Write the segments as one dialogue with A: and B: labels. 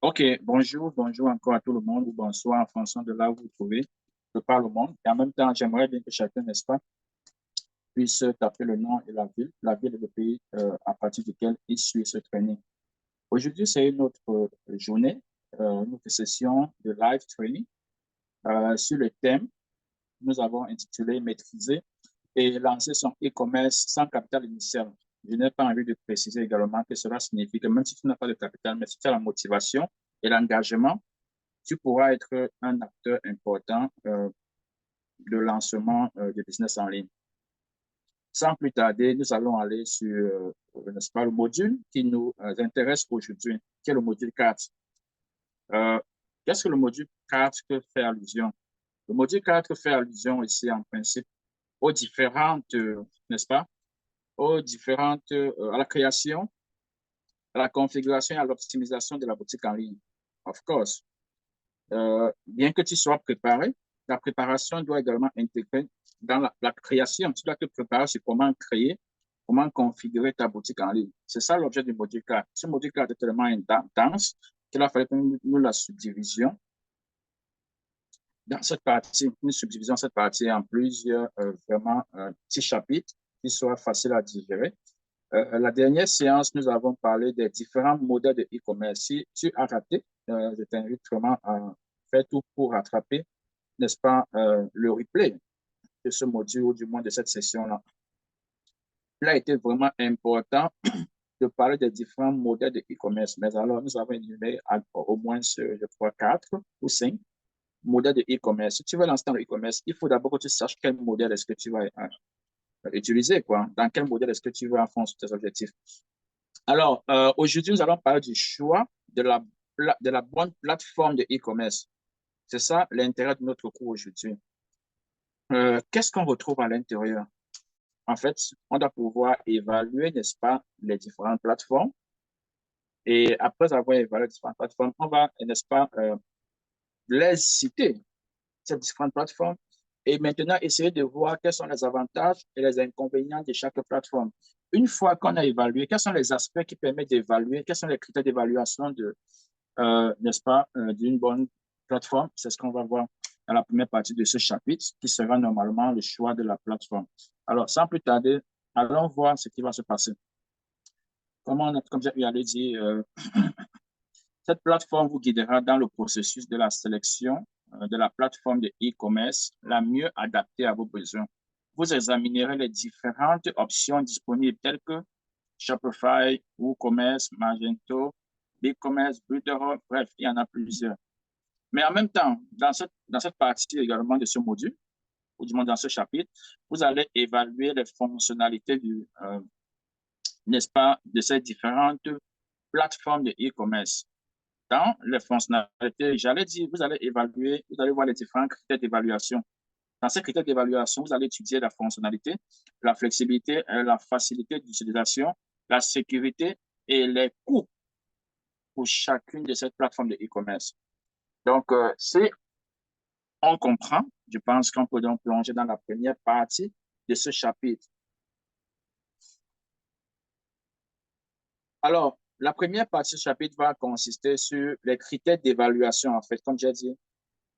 A: OK, bonjour encore à tout le monde, ou bonsoir en fonction de là où vous vous trouvez, je parle au monde. Et en même temps, j'aimerais bien que chacun, n'est-ce pas, puisse taper le nom et la ville et le pays à partir duquel il suit ce training. Aujourd'hui, c'est une autre journée, une autre session de live training sur le thème nous avons intitulé Maîtriser et lancer son e-commerce sans capital initial. Je n'ai pas envie de préciser également que cela signifie que même si tu n'as pas de capital, mais si tu as la motivation et l'engagement, tu pourras être un acteur important de lancement de business en ligne. Sans plus tarder, nous allons aller sur, n'est-ce pas, le module qui nous intéresse aujourd'hui, qui est le module 4. Euh, Qu'est-ce que le module 4 fait allusion? Le module 4 fait allusion ici en principe aux différentes, n'est-ce pas, aux différentes, à la création, à la configuration et à l'optimisation de la boutique en ligne. Of course. Bien que tu sois préparé, la préparation doit également intégrer dans la création. Tu dois te préparer sur comment créer, comment configurer ta boutique en ligne. C'est ça l'objet du module 4. Ce module 4 est tellement intense qu'il a fallu que nous la subdivisions dans cette partie. Nous subdivisons cette partie en plusieurs vraiment petits chapitres qui soient faciles à digérer. La dernière séance, nous avons parlé des différents modèles de e-commerce. Si tu as raté, je t'invite vraiment à faire tout pour rattraper, n'est-ce pas, le replay de ce module, ou du moins de cette session-là. Il a été vraiment important de parler des différents modèles de e-commerce. Mais alors, nous avons énuméré au moins, je crois, 4 ou 5 modèles de e-commerce. Si tu veux lancer dans le e-commerce, il faut d'abord que tu saches quel modèle est-ce que tu vas utiliser, quoi. Dans quel modèle est-ce que tu veux enfoncer tes objectifs. Alors, aujourd'hui, nous allons parler du choix de la bonne plateforme de e-commerce. C'est ça l'intérêt de notre cours aujourd'hui. Qu'est-ce qu'on retrouve à l'intérieur? En fait, on doit pouvoir évaluer, n'est-ce pas, les différentes plateformes. Et après avoir évalué les différentes plateformes, on va, n'est-ce pas, les citer, ces différentes plateformes, et maintenant essayer de voir quels sont les avantages et les inconvénients de chaque plateforme. Une fois qu'on a évalué, quels sont les aspects qui permettent d'évaluer, quels sont les critères d'évaluation de, n'est-ce pas, d'une bonne plateforme, c'est ce qu'on va voir dans la première partie de ce chapitre, qui sera normalement le choix de la plateforme. Alors, sans plus tarder, allons voir ce qui va se passer. Comme j'ai eu dire, cette plateforme vous guidera dans le processus de la sélection de la plateforme de e-commerce la mieux adaptée à vos besoins. Vous examinerez les différentes options disponibles telles que Shopify, WooCommerce, Magento, BigCommerce, Builderall, bref, il y en a plusieurs. Mais en même temps, dans cette partie également de ce module, ou du moins dans ce chapitre, vous allez évaluer les fonctionnalités n'est-ce pas, de ces différentes plateformes de e-commerce. Dans les fonctionnalités, j'allais dire, vous allez évaluer, vous allez voir les différents critères d'évaluation. Dans ces critères d'évaluation, vous allez étudier la fonctionnalité, la flexibilité, la facilité d'utilisation, la sécurité et les coûts pour chacune de ces plateformes de e-commerce. Donc, si on comprend, je pense qu'on peut donc plonger dans la première partie de ce chapitre. Alors, la première partie du chapitre va consister sur les critères d'évaluation, en fait, comme j'ai dit.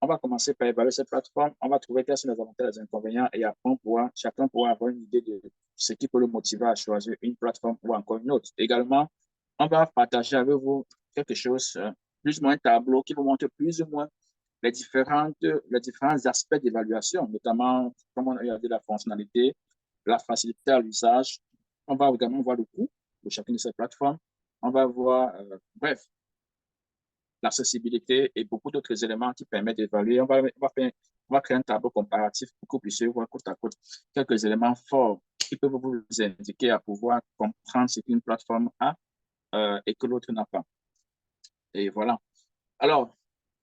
A: On va commencer par évaluer cette plateforme, on va trouver quels sont les avantages et les inconvénients et après chacun pourra avoir une idée de ce qui peut le motiver à choisir une plateforme ou encore une autre. Également, on va partager avec vous quelque chose, plus ou moins un tableau qui vous montre plus ou moins les différents aspects d'évaluation, notamment, comme on a dit, la fonctionnalité, la facilité à l'usage. On va également voir le coût de chacune de ces plateformes. On va voir, bref, l'accessibilité et beaucoup d'autres éléments qui permettent d'évaluer. On va créer un tableau comparatif pour que vous puissiez voir côte à côte quelques éléments forts qui peuvent vous indiquer à pouvoir comprendre ce qu'une plateforme a et que l'autre n'a pas. Et voilà. Alors,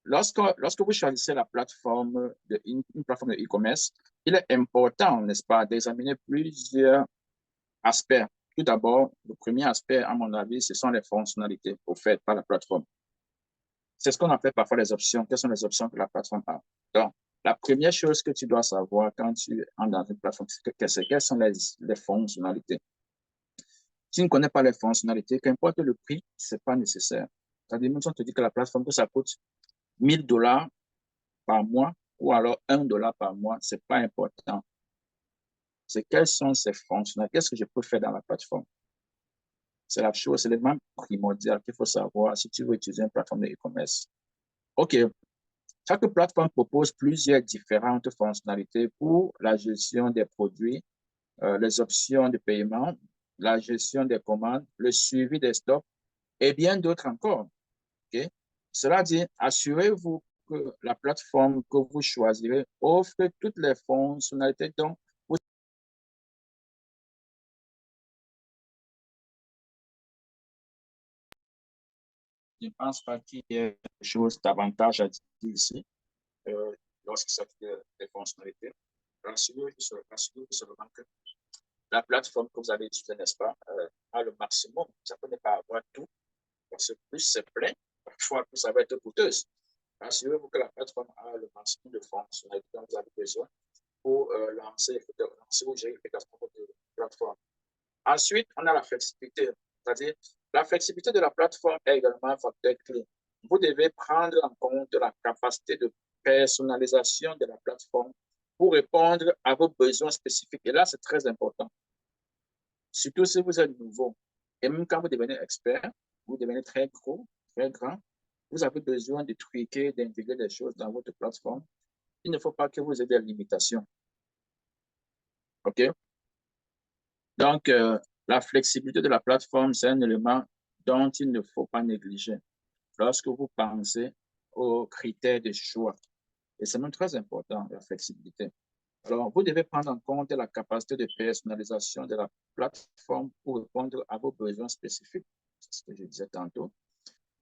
A: lorsque vous choisissez la plateforme une plateforme de e-commerce, il est important, n'est-ce pas, d'examiner plusieurs aspects. Tout d'abord, le premier aspect, à mon avis, ce sont les fonctionnalités offertes par la plateforme. C'est ce qu'on appelle parfois les options. Quelles sont les options que la plateforme a? Donc, la première chose que tu dois savoir quand tu entres dans une plateforme, c'est quelles sont les fonctionnalités. Si tu ne connais pas les fonctionnalités, qu'importe le prix, ce n'est pas nécessaire. C'est-à-dire, même si on te dit que la plateforme, que ça coûte 1 000 $ par mois ou alors 1 $ par mois, ce n'est pas important. C'est quelles sont ces fonctionnalités, qu'est-ce que je peux faire dans la plateforme. C'est la chose, c'est l'élément primordial qu'il faut savoir si tu veux utiliser une plateforme de e-commerce. OK. Chaque plateforme propose plusieurs différentes fonctionnalités pour la gestion des produits, les options de paiement, la gestion des commandes, le suivi des stocks et bien d'autres encore. Okay? Cela dit, assurez-vous que la plateforme que vous choisirez offre toutes les fonctionnalités dont vous... Je ne pense pas qu'il y ait quelque chose d'avantage à dire ici lorsqu'il s'agit des fonctionnalités. Rassurez-vous seulement que la plateforme que vous allez utiliser, n'est-ce pas, a le maximum. Ça peut ne pas avoir tout, parce que plus c'est plein, parfois plus ça va être coûteuse. Assurez-vous que la plateforme a le maximum de fonctionnalités dont vous avez besoin pour lancer ou gérer efficacement votre plateforme. Ensuite, on a la flexibilité, c'est-à-dire la flexibilité de la plateforme est également un facteur clé. Vous devez prendre en compte la capacité de personnalisation de la plateforme pour répondre à vos besoins spécifiques. Et là, c'est très important. Surtout si vous êtes nouveau. Et même quand vous devenez expert, vous devenez très gros, très grand, vous avez besoin de tweaker, d'intégrer des choses dans votre plateforme. Il ne faut pas que vous ayez des limitations. OK? Donc, la flexibilité de la plateforme, c'est un élément dont il ne faut pas négliger lorsque vous pensez aux critères de choix. Et c'est même très important, la flexibilité. Alors, vous devez prendre en compte la capacité de personnalisation de la plateforme pour répondre à vos besoins spécifiques. C'est ce que je disais tantôt.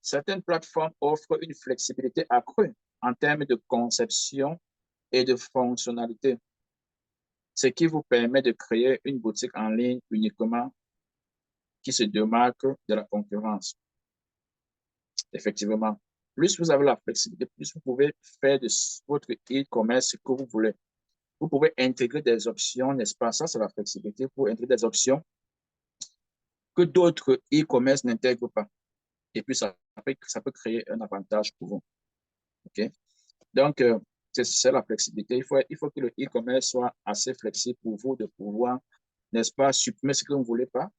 A: Certaines plateformes offrent une flexibilité accrue en termes de conception et de fonctionnalité, ce qui vous permet de créer une boutique en ligne uniquement qui se démarque de la concurrence. Effectivement, plus vous avez la flexibilité, plus vous pouvez faire de votre e-commerce ce que vous voulez. Vous pouvez intégrer des options, n'est-ce pas? Ça, c'est la flexibilité pour intégrer des options que d'autres e-commerce n'intègrent pas. Et puis, ça peut créer un avantage pour vous. OK? Donc, c'est la flexibilité. Il faut que le e-commerce soit assez flexible pour vous de pouvoir, n'est-ce pas, supprimer ce que vous ne voulez pas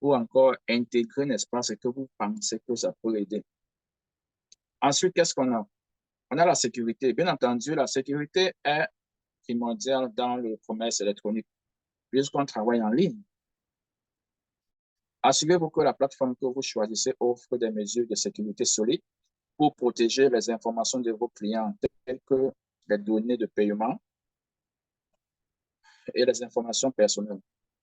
A: ou encore intégrer, n'est-ce pas, ce que vous pensez que ça peut aider. Ensuite, qu'est-ce qu'on a? On a la sécurité. Bien entendu, la sécurité est primordiale dans le commerce électronique puisqu'on travaille en ligne. Assurez-vous que la plateforme que vous choisissez offre des mesures de sécurité solides pour protéger les informations de vos clients, telles que les données de paiement et les informations personnelles.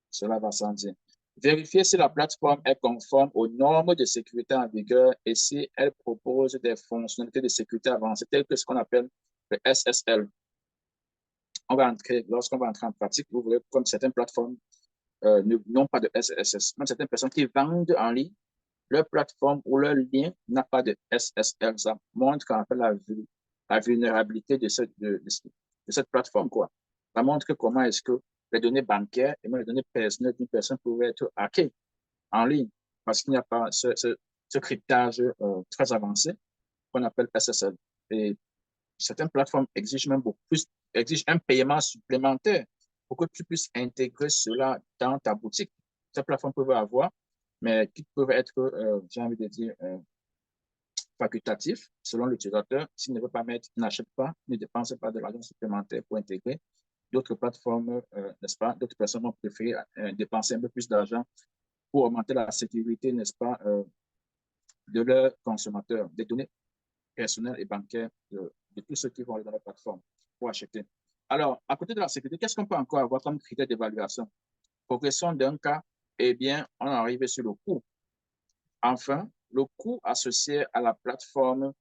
A: Cela va sans dire. Vérifiez si la plateforme est conforme aux normes de sécurité en vigueur et si elle propose des fonctionnalités de sécurité avancées, telles que ce qu'on appelle le SSL. Lorsqu'on va entrer en pratique, vous verrez comme certaines plateformes n'ont pas de SSL. Même certaines personnes qui vendent en ligne, leur plateforme ou leur lien n'a pas de SSL. Ça montre qu'en fait la vulnérabilité de cette plateforme, quoi. Ça montre que comment est-ce que les données bancaires et même les données personnelles d'une personne peuvent être hackées en ligne parce qu'il n'y a pas ce cryptage très avancé qu'on appelle SSL. Et certaines plateformes exigent même beaucoup plus, exigent un paiement supplémentaire pour que tu puisses intégrer cela dans ta boutique. Ces plateformes peuvent avoir, mais qui peuvent être, j'ai envie de dire, facultatifs selon l'utilisateur. S'il ne veut pas mettre, il n'achète pas, ne dépense pas de l'argent supplémentaire pour intégrer. D'autres plateformes, n'est-ce pas, d'autres personnes vont préférer dépenser un peu plus d'argent pour augmenter la sécurité, n'est-ce pas, de leurs consommateurs, des données personnelles et bancaires de tous ceux qui vont aller dans la plateforme pour acheter. Alors, à côté de la sécurité, qu'est-ce qu'on peut encore avoir comme critère d'évaluation? Progression d'un cas, eh bien, on arrive sur le coût. Enfin, le coût associé à la plateforme,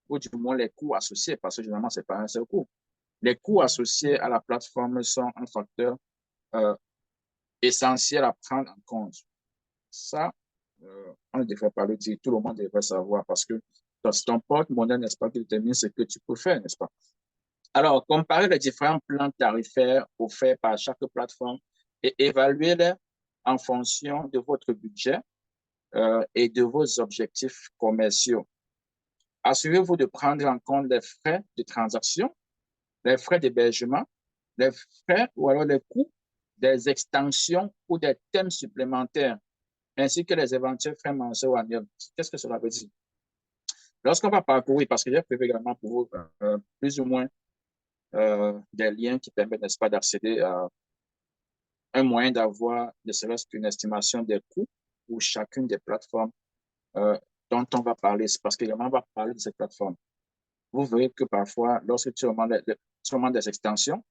A: ou du moins les coûts associés, parce que généralement, ce n'est pas un seul coût. Les coûts associés à la plateforme sont un facteur essentiel à prendre en compte. Ça, on ne devrait pas le dire, tout le monde devrait savoir parce que c'est ton porte-monnaie, n'est-ce pas, qui détermine ce que tu peux faire, n'est-ce pas? Alors, comparer les différents plans tarifaires offerts par chaque plateforme et évaluer-les en fonction de votre budget et de vos objectifs commerciaux. Assurez-vous de prendre en compte les frais de transaction, les frais d'hébergement, les frais ou alors les coûts des extensions ou des thèmes supplémentaires, ainsi que les éventuels frais mensuels ou annuels. Qu'est-ce que cela veut dire? Lorsqu'on va parcourir, parce que j'ai prévu également pour vous plus ou moins des liens qui permettent, n'est-ce pas, d'accéder à un moyen d'avoir ne serait-ce qu'une estimation des coûts pour chacune des plateformes euh, dont on va parler. C'est parce qu'également, on va parler de cette plateforme. Vous verrez que parfois, lorsque tu demandes des extensions,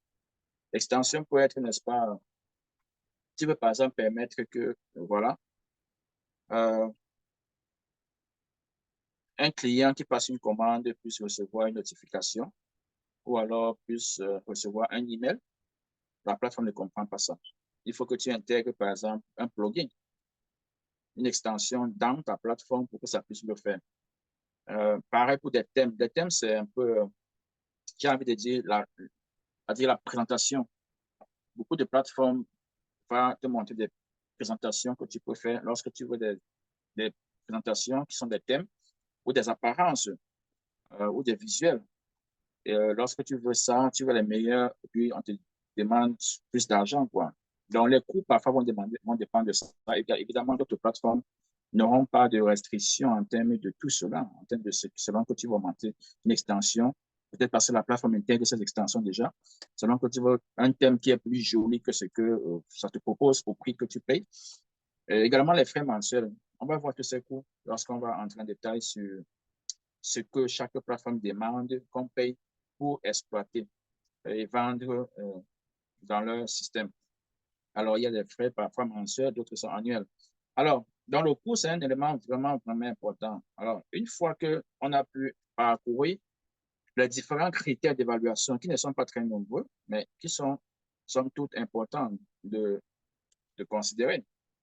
A: l'extension peut être, n'est-ce pas, tu veux par exemple permettre que, voilà, euh, un client qui passe une commande puisse recevoir une notification ou alors puisse recevoir un email. La plateforme ne comprend pas ça. Il faut que tu intègres, par exemple, un plugin, une extension dans ta plateforme pour que ça puisse le faire. Pareil pour des thèmes. Des thèmes, c'est un peu, j'ai envie de dire, la présentation. Beaucoup de plateformes vont te montrer des présentations que tu peux faire lorsque tu veux des présentations qui sont des thèmes ou des apparences ou des visuels. Et lorsque tu veux ça, tu veux les meilleurs, et puis on te demande plus d'argent, quoi. Donc, les coûts parfois vont dépendre de ça. Évidemment, d'autres plateformes n'auront pas de restrictions en termes de tout cela, en termes de selon que tu vas monter une extension, peut-être parce que la plateforme intègre ces extensions déjà, selon que tu veux un thème qui est plus joli que ce que ça te propose au prix que tu payes. Et également, les frais mensuels. On va voir tous ces coûts lorsqu'on va entrer en détail sur ce que chaque plateforme demande qu'on paye pour exploiter et vendre dans leur système. Alors, il y a des frais parfois mensuels, d'autres sont annuels. Alors, dans le coût, c'est un élément vraiment important. Alors, une fois qu'on a pu parcourir les différents critères d'évaluation qui ne sont pas très nombreux, mais qui sont, somme toute, importants de considérer.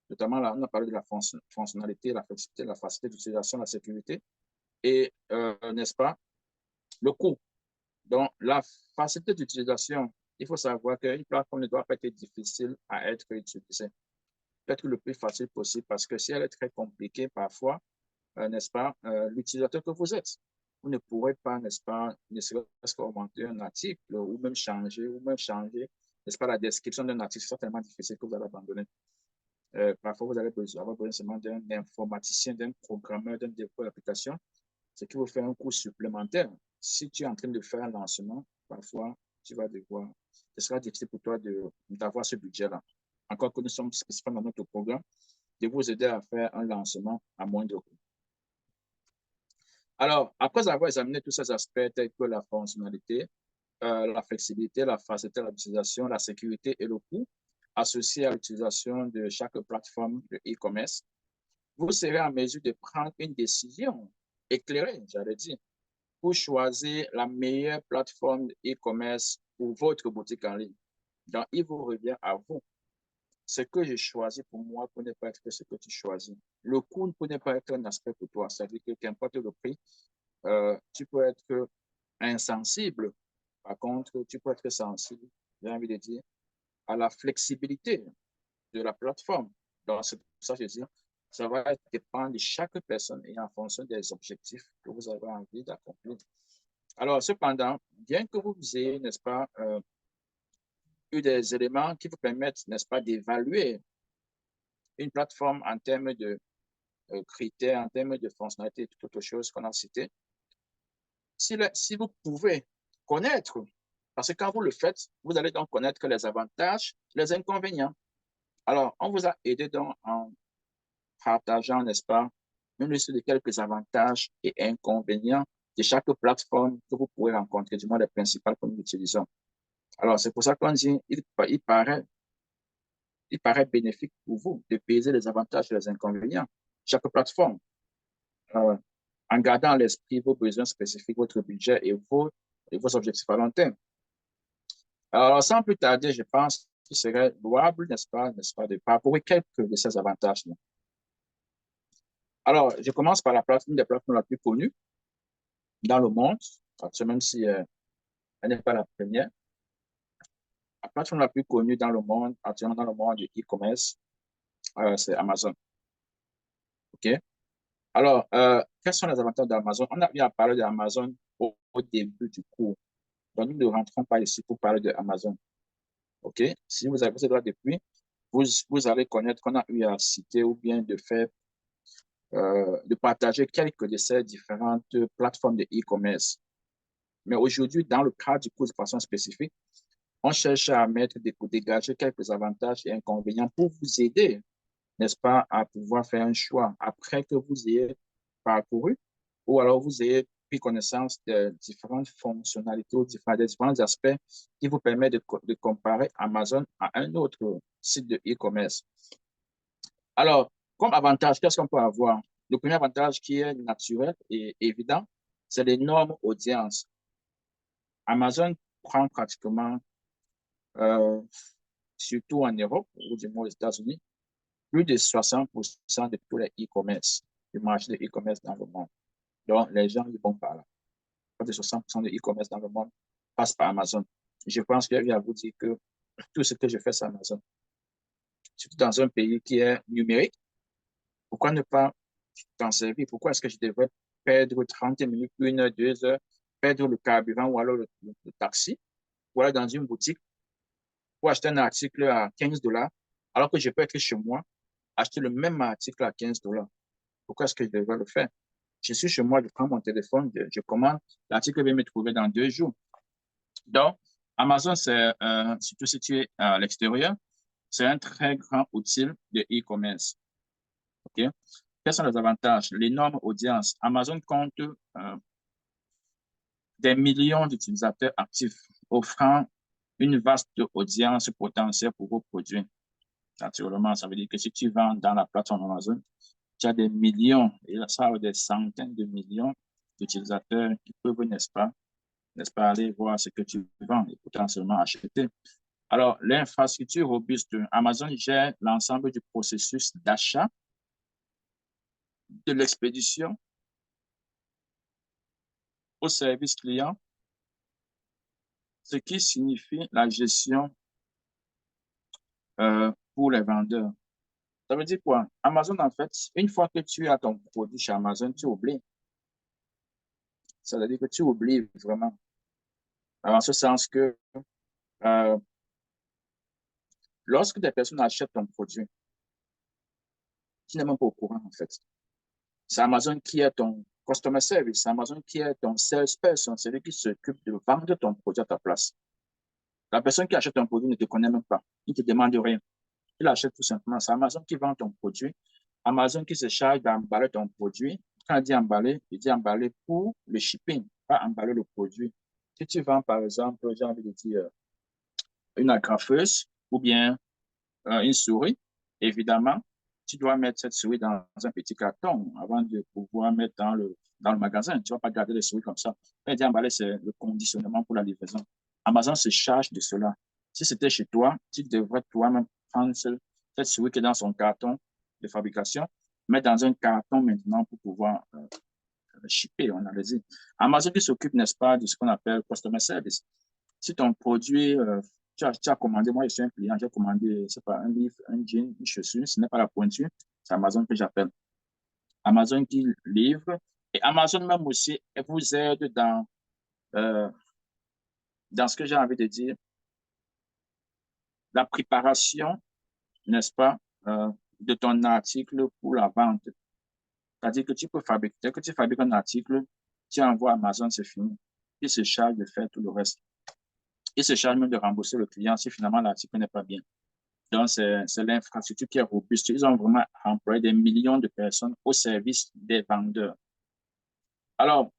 A: Notamment, là, on a parlé de la fonctionnalité, la flexibilité, la facilité d'utilisation, la sécurité et, n'est-ce pas, le coût. Donc, la facilité d'utilisation, il faut savoir qu'une plateforme ne doit pas être difficile à être utilisée. Peut-être le plus facile possible parce que si elle est très compliquée, parfois, n'est-ce pas, l'utilisateur que vous êtes, vous ne pourrez pas, n'est-ce pas, ne serait-ce qu'augmenter un article ou même changer, n'est-ce pas, la description d'un article, c'est tellement difficile que vous allez abandonner. Parfois, vous allez avoir besoin seulement d'un informaticien, d'un programmeur, d'un développeur d'application, ce qui vous fait un coût supplémentaire. Si tu es en train de faire un lancement, parfois, tu vas devoir, ce sera difficile pour toi d'avoir ce budget-là. Encore que nous sommes spécifiques dans notre programme, de vous aider à faire un lancement à moindre coût. Alors, après avoir examiné tous ces aspects tels que la fonctionnalité, la flexibilité, la facilité de l'utilisation, la sécurité et le coût associés à l'utilisation de chaque plateforme de e-commerce, vous serez en mesure de prendre une décision éclairée, j'allais dire, pour choisir la meilleure plateforme de e-commerce pour votre boutique en ligne. Donc, il vous revient à vous. Ce que j'ai choisi pour moi peut ne pas être ce que tu choisis. Le coût ne peut pas être un aspect pour toi. C'est-à-dire que qu'importe le prix, tu peux être insensible. Par contre, tu peux être sensible, j'ai envie de dire, à la flexibilité de la plateforme. Donc, c'est pour ça que je dis, ça va dépendre de chaque personne et en fonction des objectifs que vous avez envie d'accomplir. Alors, cependant, bien que vous ayez, n'est-ce pas, eu des éléments qui vous permettent, n'est-ce pas, d'évaluer une plateforme en termes de critères, en termes de fonctionnalités et toute autre chose qu'on a cité, si vous pouvez connaître, parce que quand vous le faites, vous allez donc connaître les avantages, les inconvénients. Alors, on vous a aidé donc en partageant, n'est-ce pas, une liste de quelques avantages et inconvénients de chaque plateforme que vous pourrez rencontrer, du moins les principales que nous utilisons. Alors, c'est pour ça qu'on dit, il paraît bénéfique pour vous de peser les avantages et les inconvénients. Chaque plateforme, euh, en gardant à l'esprit vos besoins spécifiques, votre budget et vos objectifs à long terme. Alors, sans plus tarder, je pense qu'il serait louable, n'est-ce pas, de parcourir quelques de ces avantages-là. Alors, je commence par une des plateformes la plus connue dans le monde, même si elle n'est pas la première. La plateforme la plus connue dans le monde, actuellement dans le monde du e-commerce, c'est Amazon. OK? Alors, quels sont les avantages d'Amazon? On a bien parlé d'Amazon au début du cours. Donc, nous ne rentrons pas ici pour parler d'Amazon. OK? Si vous avez droit depuis, vous allez connaître qu'on a eu à citer ou bien de faire, de partager quelques de ces différentes plateformes de e-commerce. Mais aujourd'hui, dans le cadre du cours de façon spécifique, on cherche à dégager quelques avantages et inconvénients pour vous aider, n'est-ce pas, à pouvoir faire un choix après que vous ayez parcouru ou alors vous ayez pris connaissance de différentes fonctionnalités ou des différents aspects qui vous permettent de comparer Amazon à un autre site de e-commerce. Alors, comme avantage, qu'est-ce qu'on peut avoir? Le premier avantage qui est naturel et évident, c'est l'énorme audience. Amazon prend pratiquement, euh, surtout en Europe ou du moins aux États-Unis, plus de 60% de tous les e-commerce, du marché de e-commerce dans le monde. Donc, les gens y vont par là. Plus de 60% de e-commerce dans le monde passe par Amazon. Je pense qu'il y a à vous dire que tout ce que je fais sur Amazon, surtout dans un pays qui est numérique, pourquoi ne pas t'en servir? Pourquoi est-ce que je devrais perdre 30 minutes, 1 heure, 2 heures, perdre le carburant ou alors le taxi, ou aller dans une boutique pour acheter un article à 15 dollars, alors que je peux être chez moi, acheter le même article à 15 dollars. Pourquoi est-ce que je devrais le faire? Je suis chez moi, je prends mon téléphone, je commande, l'article va me trouver dans 2 jours. Donc, Amazon, c'est surtout situé à l'extérieur, c'est un très grand outil de e-commerce. OK? Quels sont les avantages? L'énorme audience. Amazon compte des millions d'utilisateurs actifs, offrant une vaste audience potentielle pour vos produits. Naturellement, ça veut dire que si tu vends dans la plateforme Amazon, tu as des millions, et ça des centaines de millions d'utilisateurs qui peuvent, n'est-ce pas, aller voir ce que tu vends et potentiellement acheter. Alors, l'infrastructure robuste, Amazon gère l'ensemble du processus d'achat, de l'expédition au service client, ce qui signifie la gestion pour les vendeurs. Ça veut dire quoi? Amazon, en fait, une fois que tu as ton produit chez Amazon, tu oublies. Ça veut dire que tu oublies vraiment. Alors, en ce sens que euh, lorsque des personnes achètent ton produit, tu n'es même pas au courant, en fait. C'est Amazon qui est ton customer service, c'est Amazon qui est ton salesperson, c'est lui qui s'occupe de vendre ton produit à ta place. La personne qui achète ton produit ne te connaît même pas. Il ne te demande rien. Il achète tout simplement. C'est Amazon qui vend ton produit. Amazon qui se charge d'emballer ton produit. Quand il dit emballer pour le shipping, pas emballer le produit. Si tu vends, par exemple, j'ai envie de dire, une agrafeuse ou bien une souris, évidemment, tu dois mettre cette souris dans un petit carton avant de pouvoir mettre dans le magasin. Tu ne vas pas garder les souris comme ça. Quand il dit emballer, c'est le conditionnement pour la livraison. Amazon se charge de cela. Si c'était chez toi, tu devrais toi-même prendre cette souris qui est dans son carton de fabrication, mettre dans un carton maintenant pour pouvoir shipper, on a dit. Amazon qui s'occupe, n'est-ce pas, de ce qu'on appelle customer service. Si ton produit, tu as commandé, moi je suis un client, j'ai commandé, c'est pas un livre, un jean, une chaussure, ce n'est pas la pointure, c'est Amazon que j'appelle. Amazon qui livre et Amazon même aussi vous aide euh, dans ce que j'ai envie de dire, la préparation, n'est-ce pas, de ton article pour la vente. C'est-à-dire que tu peux fabriquer, dès que tu fabriques un article, tu envoies à Amazon, c'est fini. Il se charge de faire tout le reste. Il se charge même de rembourser le client si finalement l'article n'est pas bien. Donc, c'est l'infrastructure qui est robuste. Ils ont vraiment employé des millions de personnes au service des vendeurs. Alors,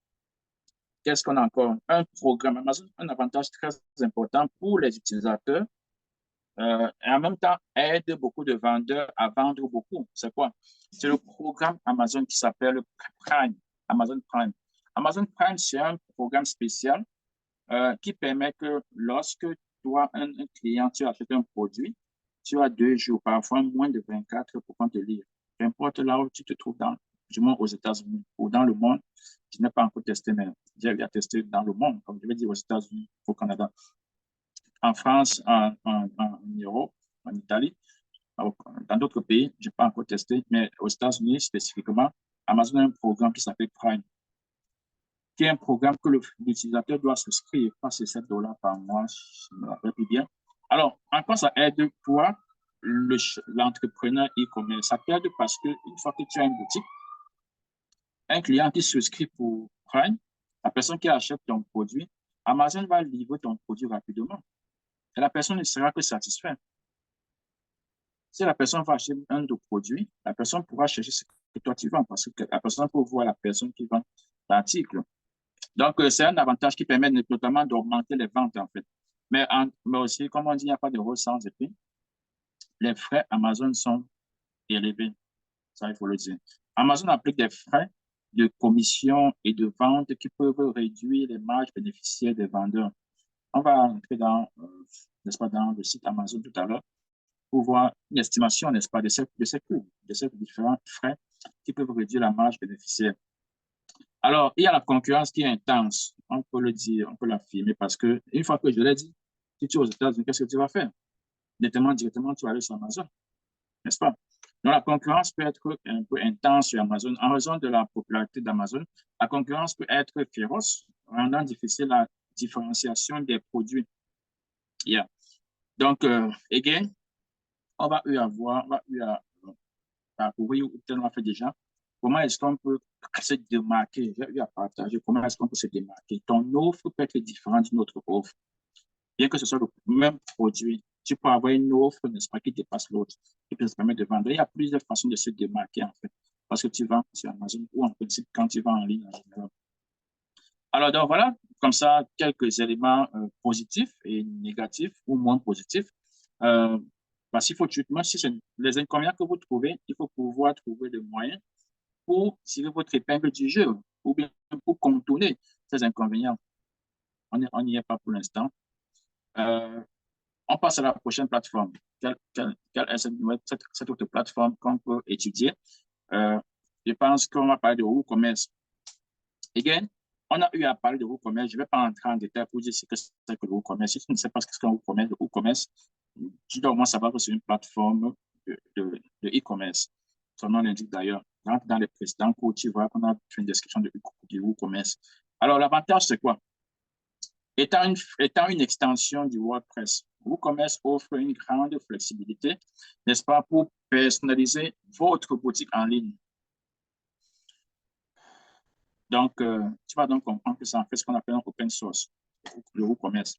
A: qu'est-ce qu'on a encore? Un programme Amazon, un avantage très important pour les utilisateurs et en même temps aide beaucoup de vendeurs à vendre beaucoup. C'est quoi? C'est le programme Amazon qui s'appelle Prime, Amazon Prime. Amazon Prime, c'est un programme spécial qui permet que lorsque toi, un client, tu achètes un produit, tu as 2 jours, parfois moins de 24 pour qu'on te lire. Peu importe là où tu te trouves, du moins aux États-Unis ou dans le monde, je n'ai pas encore testé, mais j'ai bien testé dans le monde, comme je vais dire aux États-Unis, au Canada, en France, en Europe, en Italie. dans d'autres pays, je n'ai pas encore testé, mais aux États-Unis spécifiquement, Amazon a un programme qui s'appelle Prime, qui est un programme que l'utilisateur doit souscrire, pas c'est $7 par mois, je me rappelle plus bien. Alors, en quoi ça aide toi, l'entrepreneur e-commerce? Ça t'aide parce que une fois que tu as une boutique, un client qui souscrit pour Prime, la personne qui achète ton produit, Amazon va livrer ton produit rapidement. Et la personne ne sera que satisfaite. Si la personne va acheter un de produits, la personne pourra chercher ce que toi tu vends parce que la personne peut voir la personne qui vend l'article. Donc, c'est un avantage qui permet notamment d'augmenter les ventes, en fait. Mais aussi, comme on dit, il n'y a pas de rose sans épée. Les frais Amazon sont élevés. Ça, il faut le dire. Amazon applique des frais de commission et de vente qui peuvent réduire les marges bénéficiaires des vendeurs. On va entrer n'est-ce pas, dans le site Amazon tout à l'heure pour voir une estimation, n'est-ce pas, de ces coûts, de ces différents frais qui peuvent réduire la marge bénéficiaire. Alors, il y a la concurrence qui est intense, on peut le dire, on peut l'affirmer, parce que une fois que je l'ai dit, si tu es aux États-Unis, qu'est-ce que tu vas faire? Directement, tu vas aller sur Amazon, n'est-ce pas? Donc, la concurrence peut être un peu intense sur Amazon. En raison de la popularité d'Amazon, la concurrence peut être féroce, rendant difficile la différenciation des produits. Yeah. Donc, again, on va parcourir, ou peut-être on l'a fait déjà, comment est-ce qu'on peut se démarquer? J'ai eu à partager comment est-ce qu'on peut se démarquer. Ton offre peut être différente d'une autre offre. Bien que ce soit le même produit, tu peux avoir une offre, n'est-ce pas, qui dépasse l'autre, qui peut se permettre de vendre. Il y a plusieurs façons de se démarquer, en fait, parce que tu vends sur Amazon ou en principe quand tu vends en ligne en général. Alors, donc voilà, comme ça, quelques éléments positifs et négatifs ou moins positifs. Parce qu'il faut, moi, si c'est les inconvénients que vous trouvez, il faut pouvoir trouver le moyen pour tirer votre épingle du jeu ou bien pour contourner ces inconvénients. On n'y est pas pour l'instant. On passe à la prochaine plateforme. Quelle est cette autre plateforme qu'on peut étudier? Je pense qu'on va parler de WooCommerce. Again, on a eu à parler de WooCommerce. Je ne vais pas entrer en détail pour dire ce que c'est que le WooCommerce. Si tu ne sais pas ce qu'est le WooCommerce, tu dois au moins savoir que c'est une plateforme de e-commerce. Son nom l'indique d'ailleurs. Dans les précédents cours, tu vois qu'on a fait une description de WooCommerce. Alors, l'avantage, c'est quoi? Étant une extension du WordPress, WooCommerce offre une grande flexibilité, n'est-ce pas, pour personnaliser votre boutique en ligne. Donc, tu vas donc comprendre que c'est en fait ce qu'on appelle un open source, le WooCommerce,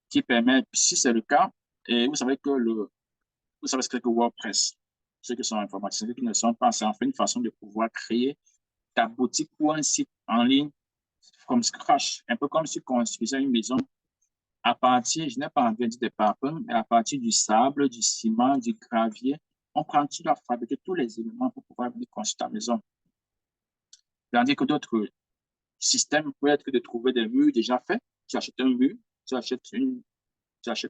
A: qui permet, si c'est le cas, et vous savez ce que c'est que WordPress, ceux qui sont informaticiens, ceux qui ne le sont pas, c'est en fait une façon de pouvoir créer ta boutique ou un site en ligne from scratch, un peu comme si tu construisais une maison à partir, je n'ai pas envie de dire des parpaings, mais à partir du sable, du ciment, du gravier, tu dois fabriquer tous les éléments pour pouvoir venir construire ta maison. Tandis que d'autres systèmes peuvent être de trouver des murs déjà faits. Tu achètes un mur, tu achètes,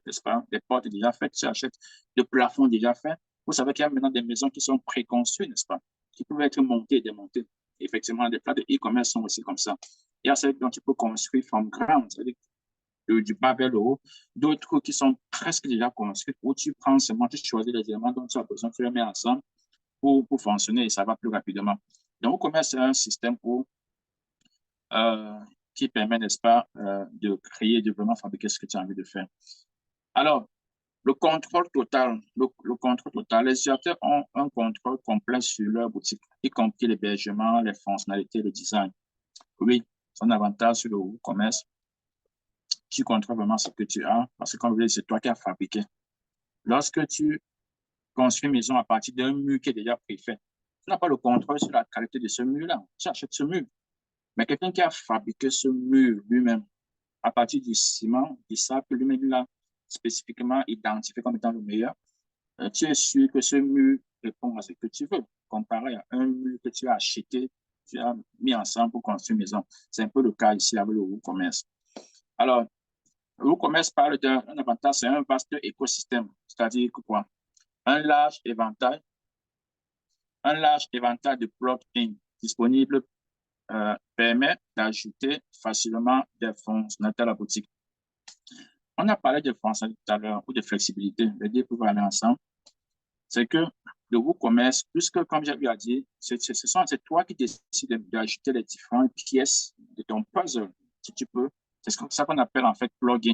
A: n'est-ce pas, des portes déjà faites, tu achètes le plafond déjà fait. Vous savez qu'il y a maintenant des maisons qui sont préconstruites, n'est-ce pas, qui peuvent être montées et démontées. Effectivement, les plats de e-commerce sont aussi comme ça. Il y a celles dont tu peux construire from ground, c'est-à-dire du bas vers le haut, d'autres qui sont presque déjà construites, où tu prends seulement, tu choisis les éléments dont tu as besoin, tu les mets ensemble pour fonctionner et ça va plus rapidement. Donc, e-commerce, c'est un système qui permet, n'est-ce pas, de créer, de vraiment fabriquer ce que tu as envie de faire. Alors, le contrôle total, les utilisateurs ont un contrôle complet sur leur boutique, y compris l'hébergement, les fonctionnalités, le design. Oui, c'est un avantage sur le e-commerce. Tu contrôles vraiment ce que tu as, parce que comme vous voyez, c'est toi qui as fabriqué. Lorsque tu construis une maison à partir d'un mur qui est déjà préfait, tu n'as pas le contrôle sur la qualité de ce mur-là. Tu achètes ce mur. Mais quelqu'un qui a fabriqué ce mur lui-même, à partir du ciment, du sable que lui-même l'a spécifiquement identifié comme étant le meilleur, tu es sûr que ce mur répond à ce que tu veux, comparé à un mur que tu as acheté, tu as mis ensemble pour construire une maison. C'est un peu le cas ici avec le WooCommerce. Alors, le WooCommerce parle d'un avantage, c'est un vaste écosystème, c'est-à-dire que quoi? Un large éventail de plugins disponibles permet d'ajouter facilement des fonctionnalités à la boutique. On a parlé de fonctionnalité tout à l'heure ou de flexibilité, les deux peuvent aller ensemble. c'est que le WooCommerce, puisque, comme j'ai eu à dire, c'est toi qui décides d'ajouter les différentes pièces de ton puzzle, si tu peux. C'est ça qu'on appelle en fait plugin.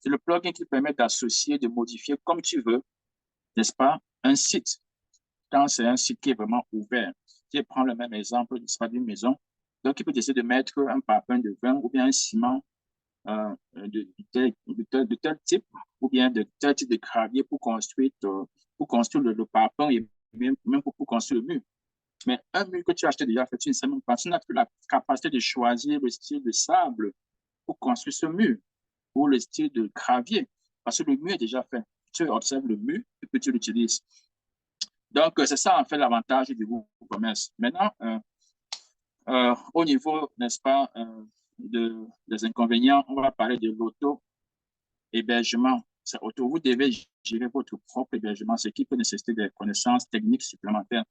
A: C'est le plugin qui permet d'associer, de modifier comme tu veux, n'est-ce pas, un site. Quand c'est un site qui est vraiment ouvert, si je prends le même exemple, n'est-ce pas, d'une maison, donc il peut décider de mettre un parpaing de vin ou bien un ciment de tel type, ou bien de tel type de gravier pour construire le parpaing et même pour construire le mur. Mais un mur que tu as acheté déjà, fait, tu ne sais même pas, tu n'as plus la capacité de choisir le style de sable pour construire ce mur, ou le style de gravier, parce que le mur est déjà fait. Tu observes le mur et puis tu l'utilises. Donc, c'est ça en fait l'avantage du WooCommerce. Maintenant, au niveau, n'est-ce pas, des inconvénients, on va parler de l'auto-hébergement. Vous devez gérer votre propre hébergement, ce qui peut nécessiter des connaissances techniques supplémentaires.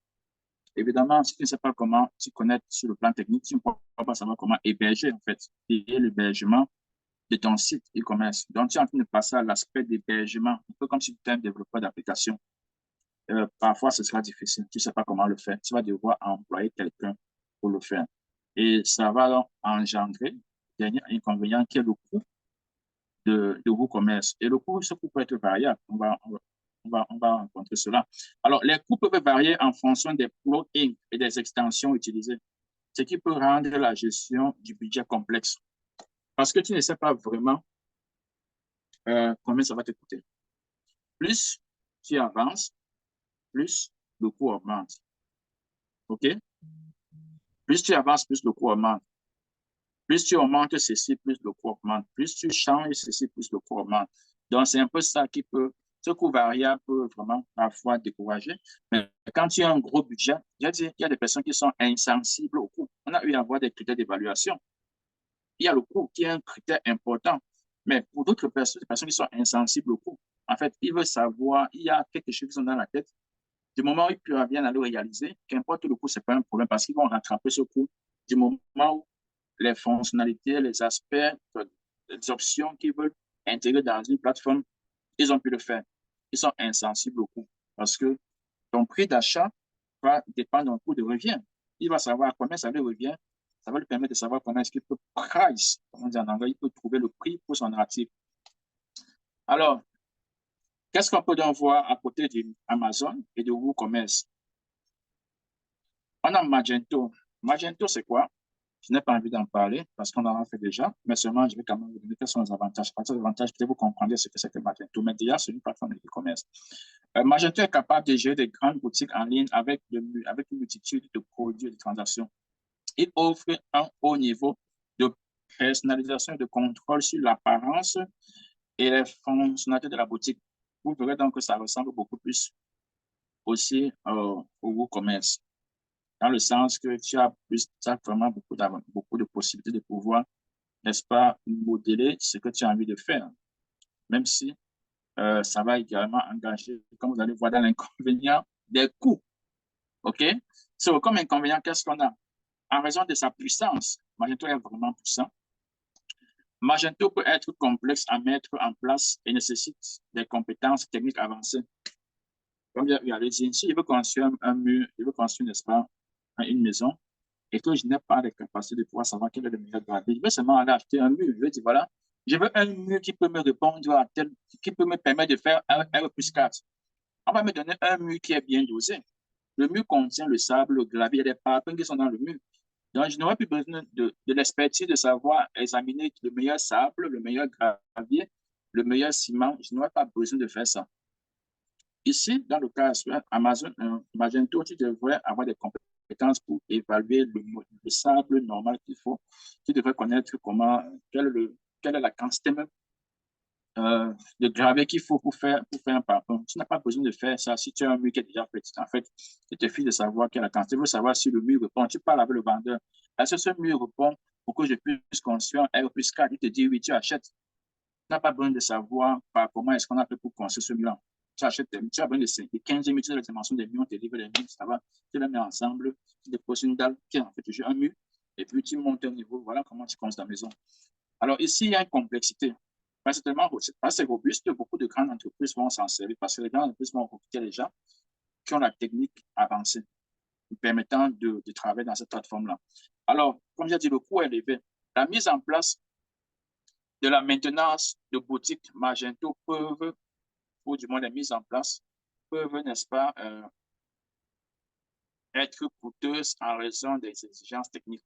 A: Évidemment, si tu ne sais pas comment tu connais sur le plan technique, tu ne peux pas savoir comment héberger, en fait, et l'hébergement de ton site e-commerce. Donc, tu es en train de passer à l'aspect d'hébergement, un peu comme si tu étais un développeur d'application. Parfois, ce sera difficile. Tu ne sais pas comment le faire. Tu vas devoir employer quelqu'un pour le faire. Et ça va alors engendrer, dernier inconvénient, qui est le coût de WooCommerce. Et le coût, ce coût peut être variable. On va rencontrer cela. Alors, les coûts peuvent varier en fonction des plugins et des extensions utilisées, ce qui peut rendre la gestion du budget complexe. Parce que tu ne sais pas vraiment combien ça va te coûter. Plus tu avances, plus le coût augmente. OK? Plus tu avances, plus le coût augmente. Plus tu augmentes ceci, plus le coût augmente. Plus tu changes ceci, plus le coût augmente. Donc, c'est un peu ça ce coût variable peut vraiment parfois décourager. Mais quand tu as un gros budget, il y a des personnes qui sont insensibles au coût. On a eu à avoir des critères d'évaluation. Il y a le coût qui est un critère important. Mais pour d'autres personnes, des personnes qui sont insensibles au coût, en fait, ils veulent savoir, il y a quelque chose qui sont dans la tête. Du moment où ils parviennent à le réaliser, qu'importe le coût, ce n'est pas un problème parce qu'ils vont rattraper ce coût. Du moment où les fonctionnalités, les aspects, les options qu'ils veulent intégrer dans une plateforme, ils ont pu le faire. Ils sont insensibles au coût parce que ton prix d'achat va dépendre d'un coût de revient. Il va savoir combien ça lui revient. Ça va lui permettre de savoir comment est-ce qu'il peut price, comme on dit en anglais, il peut trouver le prix pour son article. Alors, qu'est-ce qu'on peut donc voir à côté d'Amazon et de WooCommerce? On a Magento. Magento, c'est quoi? Je n'ai pas envie d'en parler parce qu'on en a fait déjà, mais seulement je vais quand même vous donner quels sont les avantages. Par les avantages, peut-être vous comprendrez ce que c'est que Magento. Mais déjà, c'est une plateforme de e-commerce. Magento est capable de gérer des grandes boutiques en ligne avec une multitude de produits et de transactions. Il offre un haut niveau de personnalisation et de contrôle sur l'apparence et les fonctionnalités de la boutique. Vous verrez donc que ça ressemble beaucoup plus aussi au WooCommerce, dans le sens que tu as vraiment beaucoup de possibilités de pouvoir, n'est-ce pas, modeler ce que tu as envie de faire, même si ça va également engager, comme vous allez voir dans l'inconvénient, des coûts. OK? Comme inconvénient, qu'est-ce qu'on a? En raison de sa puissance, Magento est vraiment puissant. Magento peut être complexe à mettre en place et nécessite des compétences techniques avancées. Comme il y a dit, si je veux construire un mur, je veux construire, n'est-ce pas, une maison, et que je n'ai pas les capacités de pouvoir savoir quel est le meilleur gravier, je vais seulement aller acheter un mur. Je vais dire, voilà, je veux un mur qui peut me répondre qui peut me permettre de faire un R+4. On va me donner un mur qui est bien dosé. Le mur contient le sable, le gravier, les parpaings qui sont dans le mur. Donc, je n'aurai plus besoin de l'expertise de savoir examiner le meilleur sable, le meilleur gravier, le meilleur ciment. Je n'aurai pas besoin de faire ça. Ici, dans le cas Amazon, Magento, tu devrais avoir des compétences pour évaluer le sable normal qu'il faut. Tu devrais connaître quelle est la quantité même de gravier qu'il faut pour faire un parpaing. Tu n'as pas besoin de faire ça si tu as un mur qui est déjà fait. En fait, il te suffit de savoir quelle est la quantité. Tu veux savoir si le mur répond. Tu parles avec le vendeur. Est-ce que ce mur répond pour que je puisse construire un R+4? Il te dit oui, tu achètes. Tu n'as pas besoin de savoir comment est-ce qu'on a fait pour construire ce mur. Tu achètes, tu as besoin de 15 minutes de la dimension des murs, on te livre les murs, ça va. Tu les mets ensemble, tu déposes une dalle qui est en fait toujours un mur, et puis tu montes un niveau. Voilà comment tu construis ta maison. Alors ici, il y a une complexité. C'est tellement assez robuste, beaucoup de grandes entreprises vont s'en servir parce que les grandes entreprises vont recruter les gens. qui ont la technique avancée, permettant de travailler dans cette plateforme-là. Alors, comme j'ai dit, le coût est élevé. La mise en place de la maintenance de boutiques Magento peuvent, ou du moins les mises en place, peuvent, n'est-ce pas, être coûteuses en raison des exigences techniques.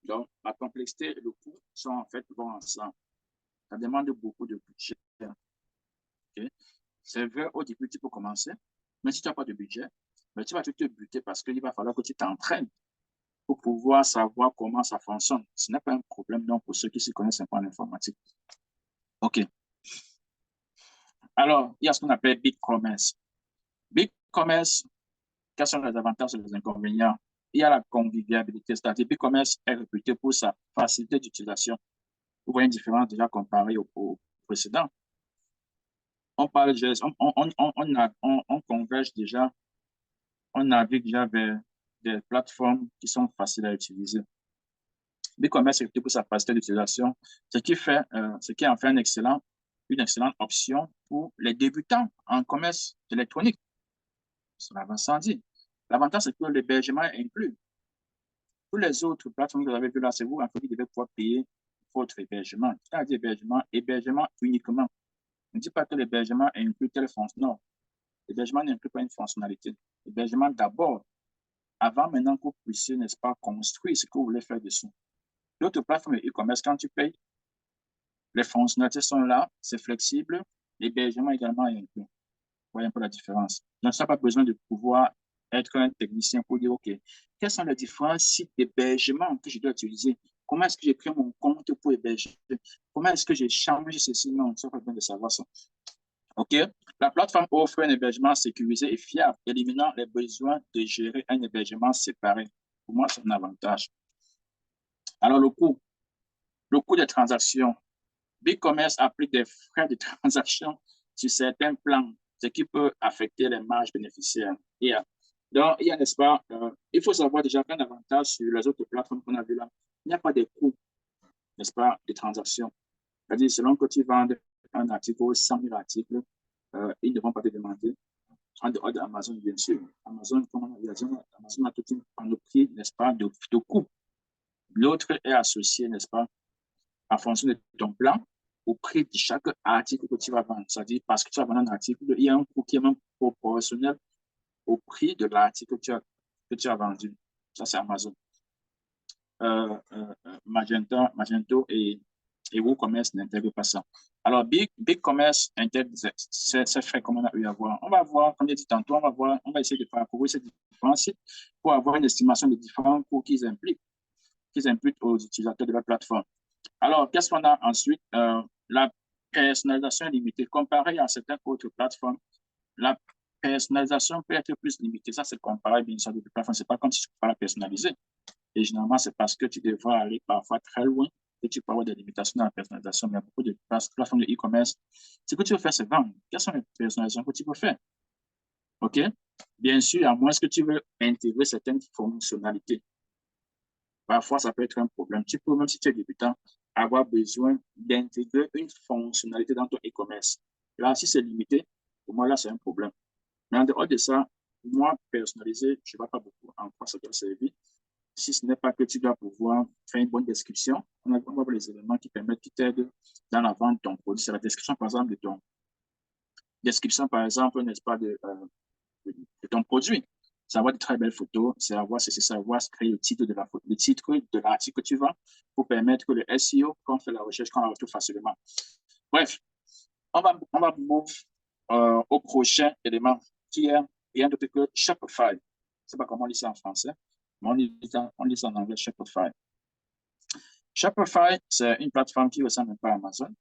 A: Donc, la complexité et le coût sont en fait vont ensemble. Ça demande beaucoup de budget. Okay? C'est vrai, au début, tu peux commencer, mais si tu n'as pas de budget, mais tu vas te buter parce qu'il va falloir que tu t'entraînes pour pouvoir savoir comment ça fonctionne. Ce n'est pas un problème donc pour ceux qui se connaissent un peu en informatique. OK. Alors, il y a ce qu'on appelle Big Commerce. Big Commerce, quels sont les avantages et les inconvénients? Il y a la convivialité, c'est-à-dire Big Commerce est réputé pour sa facilité d'utilisation. Vous voyez une différence déjà comparée au précédent. On parle, on converge déjà, on navigue déjà vers des plateformes qui sont faciles à utiliser. BigCommerce est réputé pour sa facilité d'utilisation, ce qui en fait une excellente option pour les débutants en commerce électronique. Cela va sans dire. L'avantage, c'est que l'hébergement est inclus. Tous les autres plateformes que vous avez vues là, c'est vous en fait qui devez pouvoir payer votre hébergement. C'est-à-dire hébergement uniquement. Ne dis pas que l'hébergement inclut telle fonction. Non, l'hébergement n'inclut pas une fonctionnalité. L'hébergement d'abord, avant maintenant que vous puissiez, n'est-ce pas, construire ce que vous voulez faire dessus. D'autres plateformes de e-commerce, quand tu payes, les fonctionnalités sont là, c'est flexible, l'hébergement également est inclus. Vous voyez un peu la différence. Donc, ça n'a pas besoin de pouvoir être un technicien pour dire, OK, quels sont les différents sites d'hébergement que je dois utiliser? Comment est-ce que j'ai créé mon compte pour héberger? Comment est-ce que j'ai changé ceci? Non, ça n'a pas besoin de savoir ça. OK? La plateforme offre un hébergement sécurisé et fiable, éliminant les besoins de gérer un hébergement séparé. Pour moi, c'est un avantage. Alors, le coût des transactions. BigCommerce applique des frais de transaction sur certains plans, ce qui peut affecter les marges bénéficiaires. Donc, il y a, n'est-ce pas, il faut savoir déjà qu'un avantage sur les autres plateformes qu'on a vues là, il n'y a pas de coûts, n'est-ce pas, de transaction. C'est-à-dire, selon que tu vends un article ou 100 000 articles, ils ne vont pas te demander, en dehors d'Amazon, bien sûr. Amazon, comme on a dit, Amazon a toute une panoplie, n'est-ce pas, de coûts. L'autre est associé, n'est-ce pas, en fonction de ton plan, au prix de chaque article que tu vas vendre. C'est-à-dire, parce que tu vas vendre un article, il y a un coût qui est même proportionnel au prix de l'article que tu as vendu. Ça, c'est Amazon. Magento et WooCommerce n'intègrent pas ça. Alors, BigCommerce intègre ces frais comme on a eu à voir. On va voir, comme j'ai dit tantôt, on va essayer de parcourir ces différents sites pour avoir une estimation des différents coûts qu'ils imputent aux utilisateurs de la plateforme. Alors, qu'est-ce qu'on a ensuite? La personnalisation limitée. Comparé à certaines autres plateformes, la personnalisation peut être plus limitée. Ça, c'est comparé, bien sûr, à d'autres plateformes. Ce n'est pas comme si tu peux la personnaliser. Et généralement, c'est parce que tu devras aller parfois très loin et tu peux avoir des limitations dans la personnalisation. Mais il y a beaucoup de plateformes de e-commerce. Ce que tu veux faire, c'est vendre. Quelles sont les personnalisations que tu peux faire? OK? Bien sûr, à moins que tu veux intégrer certaines fonctionnalités. Parfois, ça peut être un problème. Tu peux, même si tu es débutant, avoir besoin d'intégrer une fonctionnalité dans ton e-commerce. Là, si c'est limité, pour moi, là, c'est un problème. Mais en dehors de ça, moi, personnalisé, je ne vois pas beaucoup en quoi ça doit servir. Si ce n'est pas que tu dois pouvoir faire une bonne description, on va voir les éléments qui permettent, qui t'aident dans la vente de ton produit. C'est la description, par exemple, de ton description, par exemple, n'est-ce pas, de ton produit. C'est avoir de très belles photos, c'est savoir créer le titre de l'article que tu vends pour permettre que le SEO, quand on fait la recherche, qu'on la retrouve facilement. Bref, on va move au prochain élément qui est rien d'autre que Shopify. Je ne sais pas comment on lit ça en français, mais on lit ça en anglais, Shopify. Shopify, c'est une plateforme qui ressemble un peu à Amazon,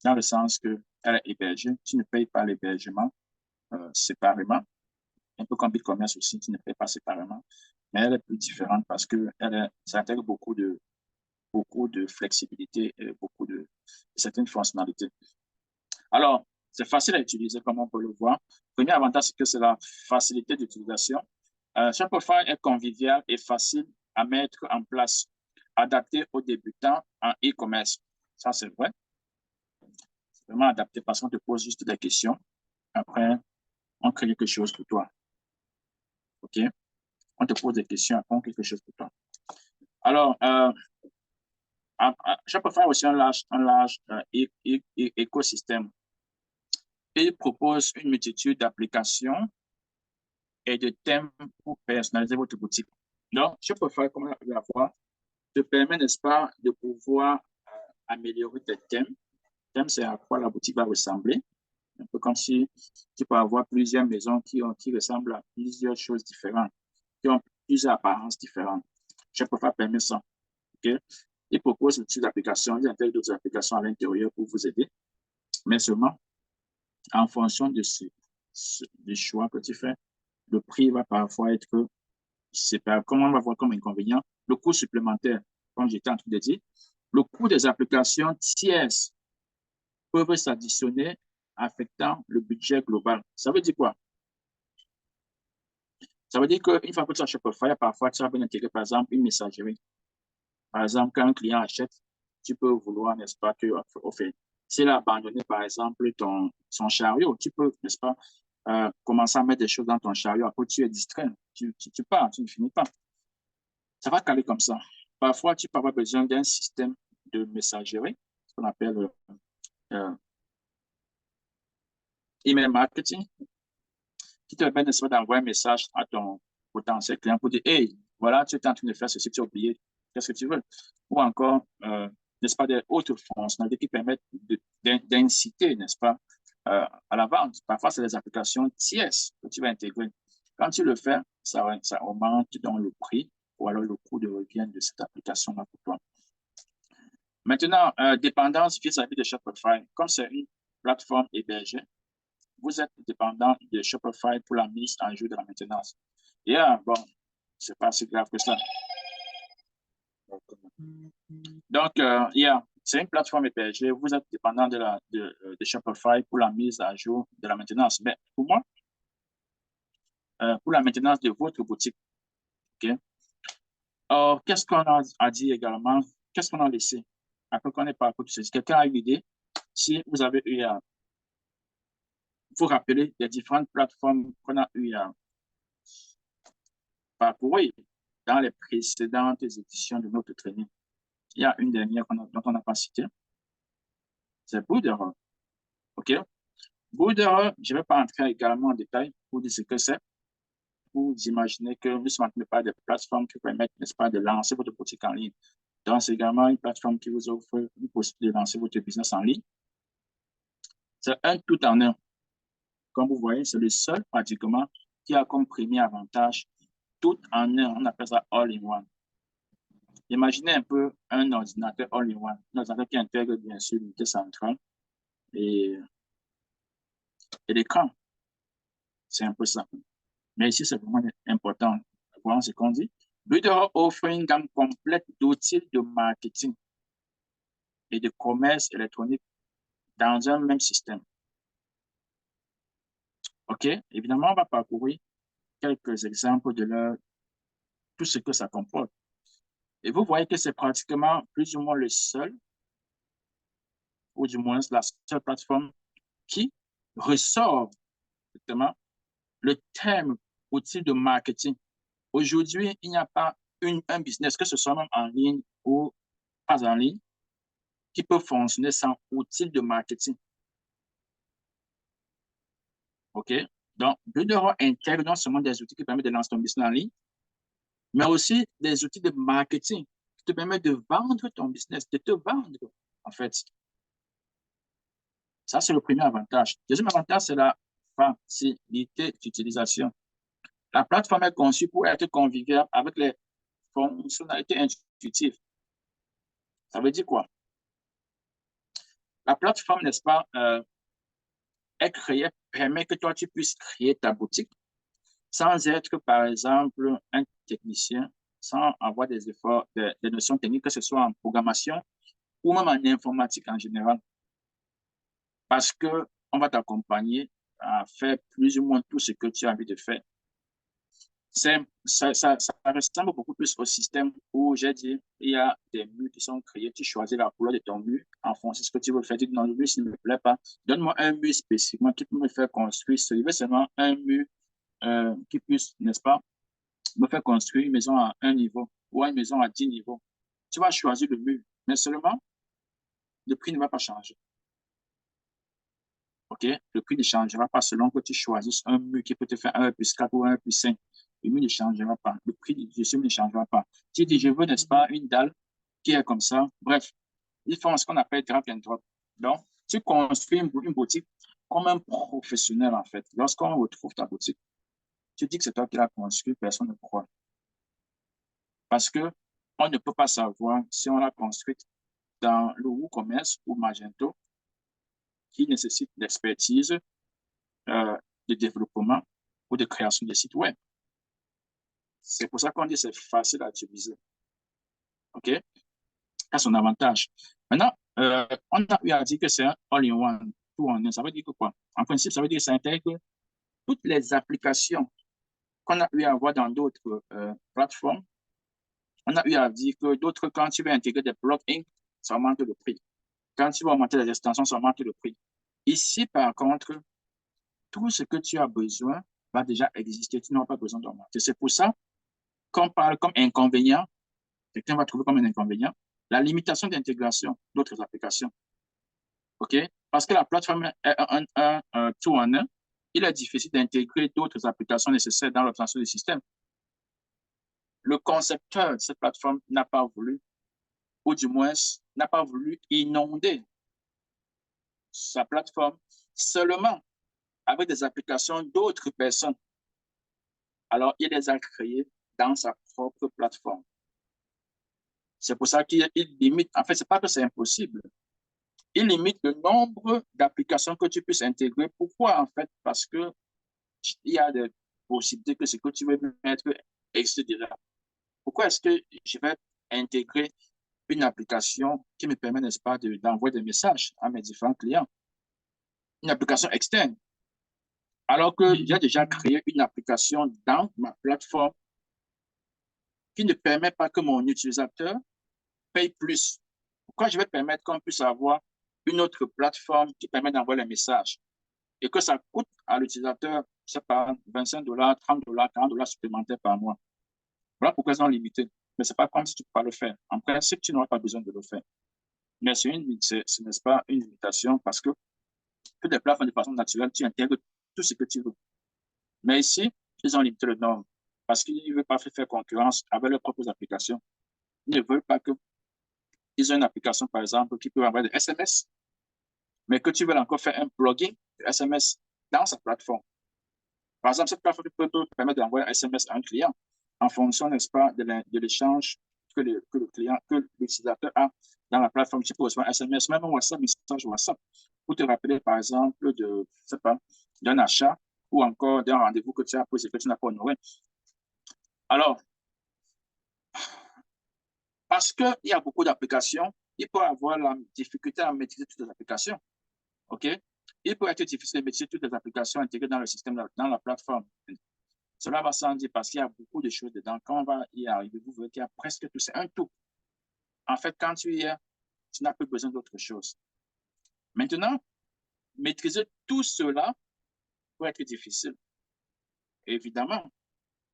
A: dans le sens qu'elle est hébergée. Tu ne payes pas l'hébergement séparément. Un peu comme BigCommerce aussi, qui ne paie pas séparément, mais elle est plus différente parce que ça intègre beaucoup de flexibilité et beaucoup de certaines fonctionnalités. Alors, c'est facile à utiliser, comme on peut le voir. Le premier avantage, c'est que c'est la facilité d'utilisation. Shopify est convivial et facile à mettre en place, adapté aux débutants en e-commerce. Ça, c'est vrai. C'est vraiment adapté parce qu'on te pose juste des questions. Après, on crée quelque chose pour toi. OK? On te pose des questions, après on crée quelque chose pour toi. Alors, Shopify aussi un large écosystème. Il propose une multitude d'applications et de thèmes pour personnaliser votre boutique. Donc, Shopify, comme on a pu la voir, te permet, n'est-ce pas, de pouvoir améliorer tes thèmes. Thème, c'est à quoi la boutique va ressembler. Un peu comme si tu peux avoir plusieurs maisons qui ressemblent à plusieurs choses différentes, qui ont plusieurs apparences différentes. Shopify permet ça. Okay? Il propose une petite application, il intègre d'autres applications à l'intérieur pour vous aider, mais seulement en fonction du choix que tu fais, le prix va parfois être, comment on va voir comme inconvénient, le coût supplémentaire, comme j'étais en train de dire, le coût des applications tierces peuvent s'additionner affectant le budget global. Ça veut dire quoi? Ça veut dire qu'une fois que tu as Shopify, parfois tu as bien intégré, par exemple, une messagerie. Par exemple, quand un client achète, tu peux vouloir, n'est-ce pas, au fait, s'il a abandonné, par exemple, son chariot, tu peux, n'est-ce pas, commencer à mettre des choses dans ton chariot. Après, tu es distrait. Tu pars, tu ne finis pas. Ça va caler comme ça. Parfois, tu peux avoir besoin d'un système de messagerie, ce qu'on appelle euh, email marketing, qui te permet, n'est-ce pas, d'envoyer un message à ton potentiel client pour dire, hey, voilà, tu es en train de faire ceci, tu as oublié, qu'est-ce que tu veux? Ou encore, n'est-ce pas, des autres fonctionnalités qui permettent d'inciter, n'est-ce pas, à la vente. Parfois, c'est des applications tierces que tu vas intégrer. Quand tu le fais, ça augmente dans le prix ou alors le coût de revient de cette application-là pour toi. Maintenant, dépendance vis-à-vis de Shopify. Comme c'est une plateforme hébergée, vous êtes dépendant de Shopify pour la mise en jour de la maintenance. Bon, c'est pas si grave que ça. Donc, c'est une plateforme hébergée. Vous êtes dépendant de Shopify pour la mise à jour de la maintenance. Mais pour moi, pour la maintenance de votre boutique, OK? Or, qu'est-ce qu'on a dit également? Qu'est-ce qu'on a laissé? Après qu'on ait parcouru tout ceci, quelqu'un a une idée? Si vous avez eu à vous rappeler des différentes plateformes qu'on a eu à parcourir dans les précédentes éditions de notre training. Il y a une dernière dont on n'a pas cité, c'est Boudera. OK? Boudera, je ne vais pas entrer également en détail pour dire ce que c'est. Vous imaginez que nous sommes en train de parler de plateformes qui permettent, n'est-ce pas, de lancer votre boutique en ligne. Donc, c'est également une plateforme qui vous offre une possibilité de lancer votre business en ligne. C'est un tout en un. Comme vous voyez, c'est le seul pratiquement qui a comme premier avantage tout en un. On appelle ça all-in-one. Imaginez un peu un ordinateur all-in-one. Un ordinateur qui intègre bien sûr l'unité centrale et l'écran. C'est un peu ça. Mais ici, c'est vraiment important. Voilà ce qu'on dit. Builder offre une gamme complète d'outils de marketing et de commerce électronique dans un même système. OK? Évidemment, on va parcourir quelques exemples de tout ce que ça comporte. Et vous voyez que c'est pratiquement plus ou moins le seul, ou du moins la seule plateforme qui ressort exactement le terme outil de marketing. Aujourd'hui, il n'y a pas un business, que ce soit même en ligne ou pas en ligne, qui peut fonctionner sans outil de marketing. OK? Donc, Builder intègre non seulement des outils qui permettent de lancer ton business en ligne, mais aussi des outils de marketing qui te permettent de vendre ton business, de te vendre, en fait. Ça, c'est le premier avantage. Le deuxième avantage, c'est la facilité d'utilisation. La plateforme est conçue pour être conviviale avec les fonctionnalités intuitives. Ça veut dire quoi? La plateforme, n'est-ce pas, est créée, permet que toi, tu puisses créer ta boutique sans être, par exemple, un technicien, sans avoir des efforts, des notions techniques, que ce soit en programmation ou même en informatique en général. Parce qu'on va t'accompagner à faire plus ou moins tout ce que tu as envie de faire. Ça ressemble beaucoup plus au système où j'ai dit, il y a des murs qui sont créés, tu choisis la couleur de ton mur en fonction de ce que tu veux faire. Tu dis non, le mur, s'il ne me plaît pas, donne-moi un mur spécifiquement qui peut me faire construire. Je veux seulement un mur qui puisse, n'est-ce pas, me faire construire une maison à un niveau ou une maison à 10 niveaux. Tu vas choisir le mur, mais seulement le prix ne va pas changer. OK? Le prix ne changera pas selon que tu choisisses un mur qui peut te faire 1+4 ou 1+5. Le mur ne changera pas. Le prix du mur ne changera pas. Tu dis, je veux, n'est-ce pas, une dalle qui est comme ça. Bref, ils font ce qu'on appelle drag and drop. Donc, tu construis une boutique comme un professionnel, en fait. Lorsqu'on retrouve ta boutique, tu dis que c'est toi qui l'as construit, personne ne croit. Parce que on ne peut pas savoir si on l'a construite dans le WooCommerce ou Magento, qui nécessite l'expertise de développement ou de création de sites web. C'est pour ça qu'on dit que c'est facile à utiliser. OK? Ça, son avantage. Maintenant, on a eu à dire que c'est un all-in-one, tout en un. Ça veut dire que quoi? En principe, ça veut dire que ça intègre toutes les applications qu'on a eu à voir dans d'autres plateformes. On a eu à dire que d'autres, quand tu veux intégrer des plugins, ça augmente le prix. Quand tu veux augmenter les extensions, ça augmente le prix. Ici, par contre, tout ce que tu as besoin va déjà exister. Tu n'auras pas besoin d'augmenter. C'est pour ça qu'on parle comme inconvénient, quelqu'un va trouver comme un inconvénient, la limitation d'intégration d'autres applications. OK? Parce que la plateforme est un tout en un, il est difficile d'intégrer d'autres applications nécessaires dans l'obtention du système. Le concepteur de cette plateforme n'a pas voulu, ou du moins n'a pas voulu inonder sa plateforme seulement avec des applications d'autres personnes. Alors, il les a créées dans sa propre plateforme. C'est pour ça qu'il limite, en fait, c'est pas que c'est impossible. Il limite le nombre d'applications que tu puisses intégrer. Pourquoi, en fait? Parce que il y a des possibilités que ce que tu veux mettre existe déjà. Pourquoi est-ce que je vais intégrer une application qui me permet, n'est-ce pas, d'envoyer des messages à mes différents clients? Une application externe. Alors que j'ai déjà créé une application dans ma plateforme qui ne permet pas que mon utilisateur paye plus. Pourquoi je vais permettre qu'on puisse avoir une autre plateforme qui permet d'envoyer les messages et que ça coûte à l'utilisateur, je sais pas, 25 $, 30 $, 40 $ supplémentaires par mois. Voilà pourquoi ils sont limités. Mais ce n'est pas comme si tu ne peux pas le faire. En principe, tu n'auras pas besoin de le faire. Mais ce n'est pas une limitation parce que toutes les plateformes de façon naturelle, tu intègres tout ce que tu veux. Mais ici, ils ont limité le nombre parce qu'ils ne veulent pas faire concurrence avec leurs propres applications. Ils ne veulent pas qu'ils aient une application, par exemple, qui peut envoyer des SMS, mais que tu veux encore faire un plugin de SMS dans sa plateforme. Par exemple, cette plateforme peut te permettre d'envoyer un SMS à un client en fonction, n'est-ce pas, de l'échange que le client, que l'utilisateur a dans la plateforme. Tu peux recevoir un SMS, même un WhatsApp, message WhatsApp, pour te rappeler, par exemple, je sais pas, d'un achat ou encore d'un rendez-vous que tu as posé que tu n'as pas honoré. Alors, parce qu'il y a beaucoup d'applications, il peut avoir la difficulté à maîtriser toutes les applications. OK? Il peut être difficile de maîtriser toutes les applications intégrées dans le système, dans la plateforme. Cela va sans dire parce qu'il y a beaucoup de choses dedans. Quand on va y arriver, vous verrez qu'il y a presque tout. C'est un tout. En fait, quand tu y es, tu n'as plus besoin d'autre chose. Maintenant, maîtriser tout cela peut être difficile. Évidemment.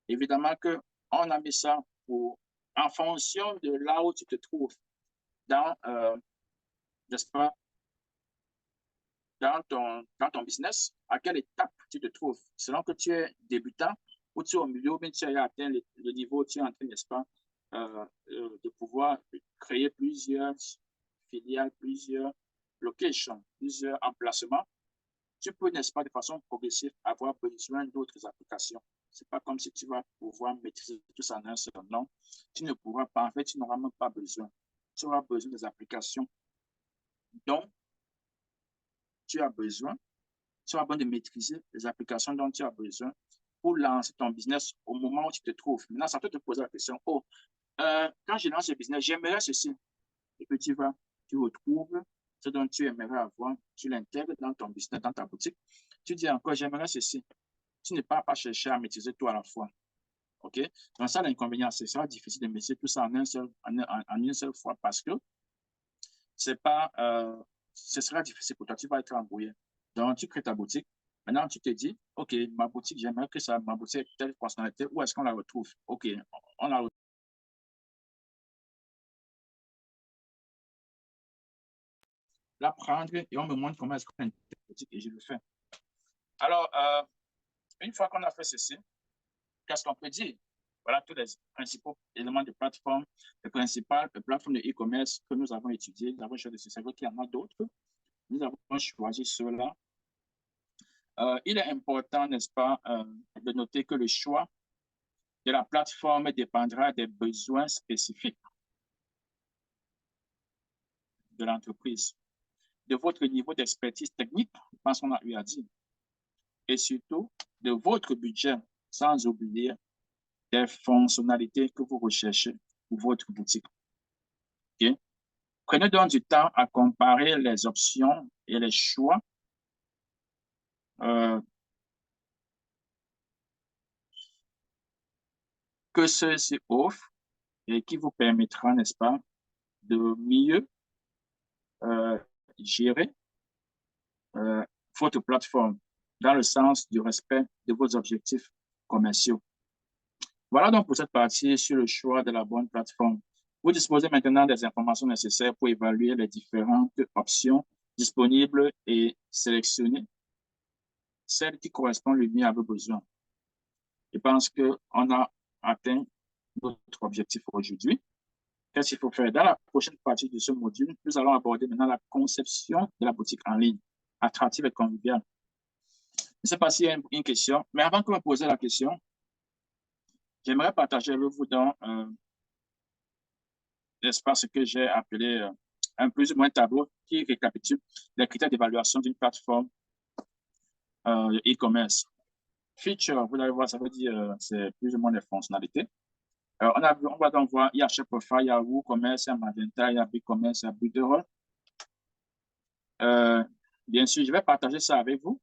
A: Évidemment qu'on a mis ça en fonction de là où tu te trouves dans, n'est-ce pas, dans ton business, à quelle étape tu te trouves. Selon que tu es débutant ou tu es au milieu, ou bien tu as atteint le niveau, tu es en train, n'est-ce pas, de pouvoir créer plusieurs filiales, plusieurs locations, plusieurs emplacements. Tu peux, n'est-ce pas, de façon progressive, avoir besoin d'autres applications. Ce n'est pas comme si tu vas pouvoir maîtriser tout ça en un seul nom. Tu ne pourras pas, en fait, tu n'auras même pas besoin. Tu auras besoin des applications dont tu as besoin. Tu as besoin de maîtriser les applications dont tu as besoin pour lancer ton business au moment où tu te trouves. Maintenant, ça peut te poser la question, oh, quand je lance le business, j'aimerais ceci. Et puis tu retrouves ce dont tu aimerais avoir, tu l'intègres dans ton business, dans ta boutique. Tu dis encore, j'aimerais ceci. Tu ne pars pas chercher à maîtriser tout à la fois. OK? Donc, ça, l'inconvénient, c'est ça, difficile de mettre tout ça en une seule fois parce que c'est pas, ce sera difficile pour toi. Tu vas être embrouillé. Donc, tu crées ta boutique. Maintenant, tu te dis, OK, ma boutique, j'aimerais que ça, ma boutique ait telle fonctionnalité. Où est-ce qu'on la retrouve? OK, on la retrouve. La prendre et on me montre comment est-ce qu'on a une boutique et je le fais. Alors, une fois qu'on a fait ceci, qu'est-ce qu'on peut dire? Voilà tous les principaux éléments de plateforme, les principales plateformes de e-commerce que nous avons étudiées. Nous avons choisi, c'est vrai qu'il y en a d'autres. Nous avons choisi ceux-là. Il est important, n'est-ce pas, de noter que le choix de la plateforme dépendra des besoins spécifiques de l'entreprise, de votre niveau d'expertise technique, je pense qu'on a eu à dire, et surtout de votre budget, sans oublier des fonctionnalités que vous recherchez pour votre boutique. Okay? Prenez donc du temps à comparer les options et les choix que ceux-ci offrent et qui vous permettra, n'est-ce pas, de mieux gérer votre plateforme dans le sens du respect de vos objectifs commerciaux. Voilà donc pour cette partie sur le choix de la bonne plateforme. Vous disposez maintenant des informations nécessaires pour évaluer les différentes options disponibles et sélectionner celle qui correspond le mieux à vos besoins. Je pense qu'on a atteint notre objectif aujourd'hui. Qu'est-ce qu'il faut faire? Dans la prochaine partie de ce module, nous allons aborder maintenant la conception de la boutique en ligne, attractive et conviviale. Je ne sais pas s'il y a une question, mais avant que vous me posiez la question, j'aimerais partager avec vous dans l'espace que j'ai appelé un plus ou moins tableau qui récapitule les critères d'évaluation d'une plateforme e-commerce. Feature, vous allez voir, ça veut dire c'est plus ou moins les fonctionnalités. On va donc voir, il y a Shopify, il y a WooCommerce, il y a Magenta, il y a BigCommerce, il y a Builderall. Bien sûr, je vais partager ça avec vous.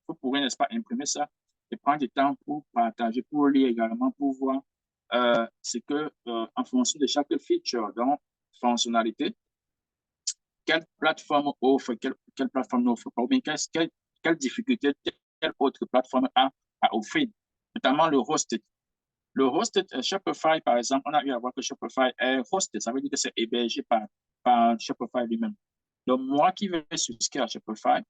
A: Vous pourrez, n'est-ce pas, imprimer ça et prendre du temps pour partager, pour lire également, pour voir ce que, en fonction de chaque feature, donc fonctionnalité, quelle plateforme offre, quelle plateforme n'offre pas, ou bien quelle difficulté, quelle autre plateforme a à offrir, notamment le hosted. Le hosted, Shopify, par exemple, on a eu à voir que Shopify est hosted, ça veut dire que c'est hébergé par Shopify lui-même. Donc, moi qui vais souscrire à Shopify,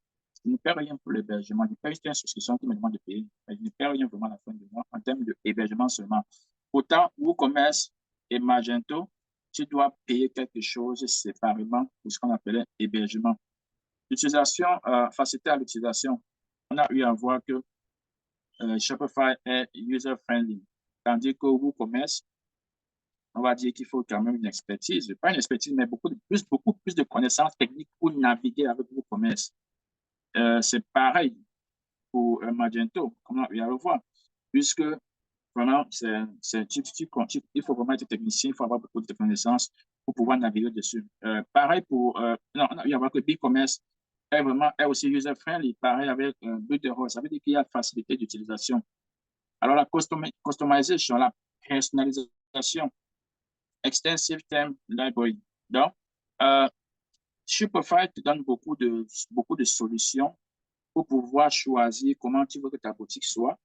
A: je ne paie rien pour l'hébergement. Je paie juste une souscription qui me demande de payer. Mais je ne paie rien vraiment à la fin du mois en termes d'hébergement seulement. Autant WooCommerce et Magento, tu dois payer quelque chose séparément pour ce qu'on appelait hébergement. L'utilisation, facilité à l'utilisation. On a eu à voir que Shopify est user-friendly, tandis que WooCommerce, on va dire qu'il faut quand même une expertise, pas une expertise, mais beaucoup plus de connaissances techniques pour naviguer avec WooCommerce. C'est pareil pour Magento, comme on a eu à le voir, puisque vraiment, il faut vraiment être technicien, il faut avoir beaucoup de connaissances pour pouvoir naviguer dessus. Pareil pour, non, on a eu à voir que BigCommerce est aussi user-friendly, pareil avec Builderall, ça veut dire qu'il y a facilité d'utilisation. Alors, la customization, la personnalisation, extensive theme library. Donc, Shopify te donne beaucoup de solutions pour pouvoir choisir comment tu veux que ta boutique soit,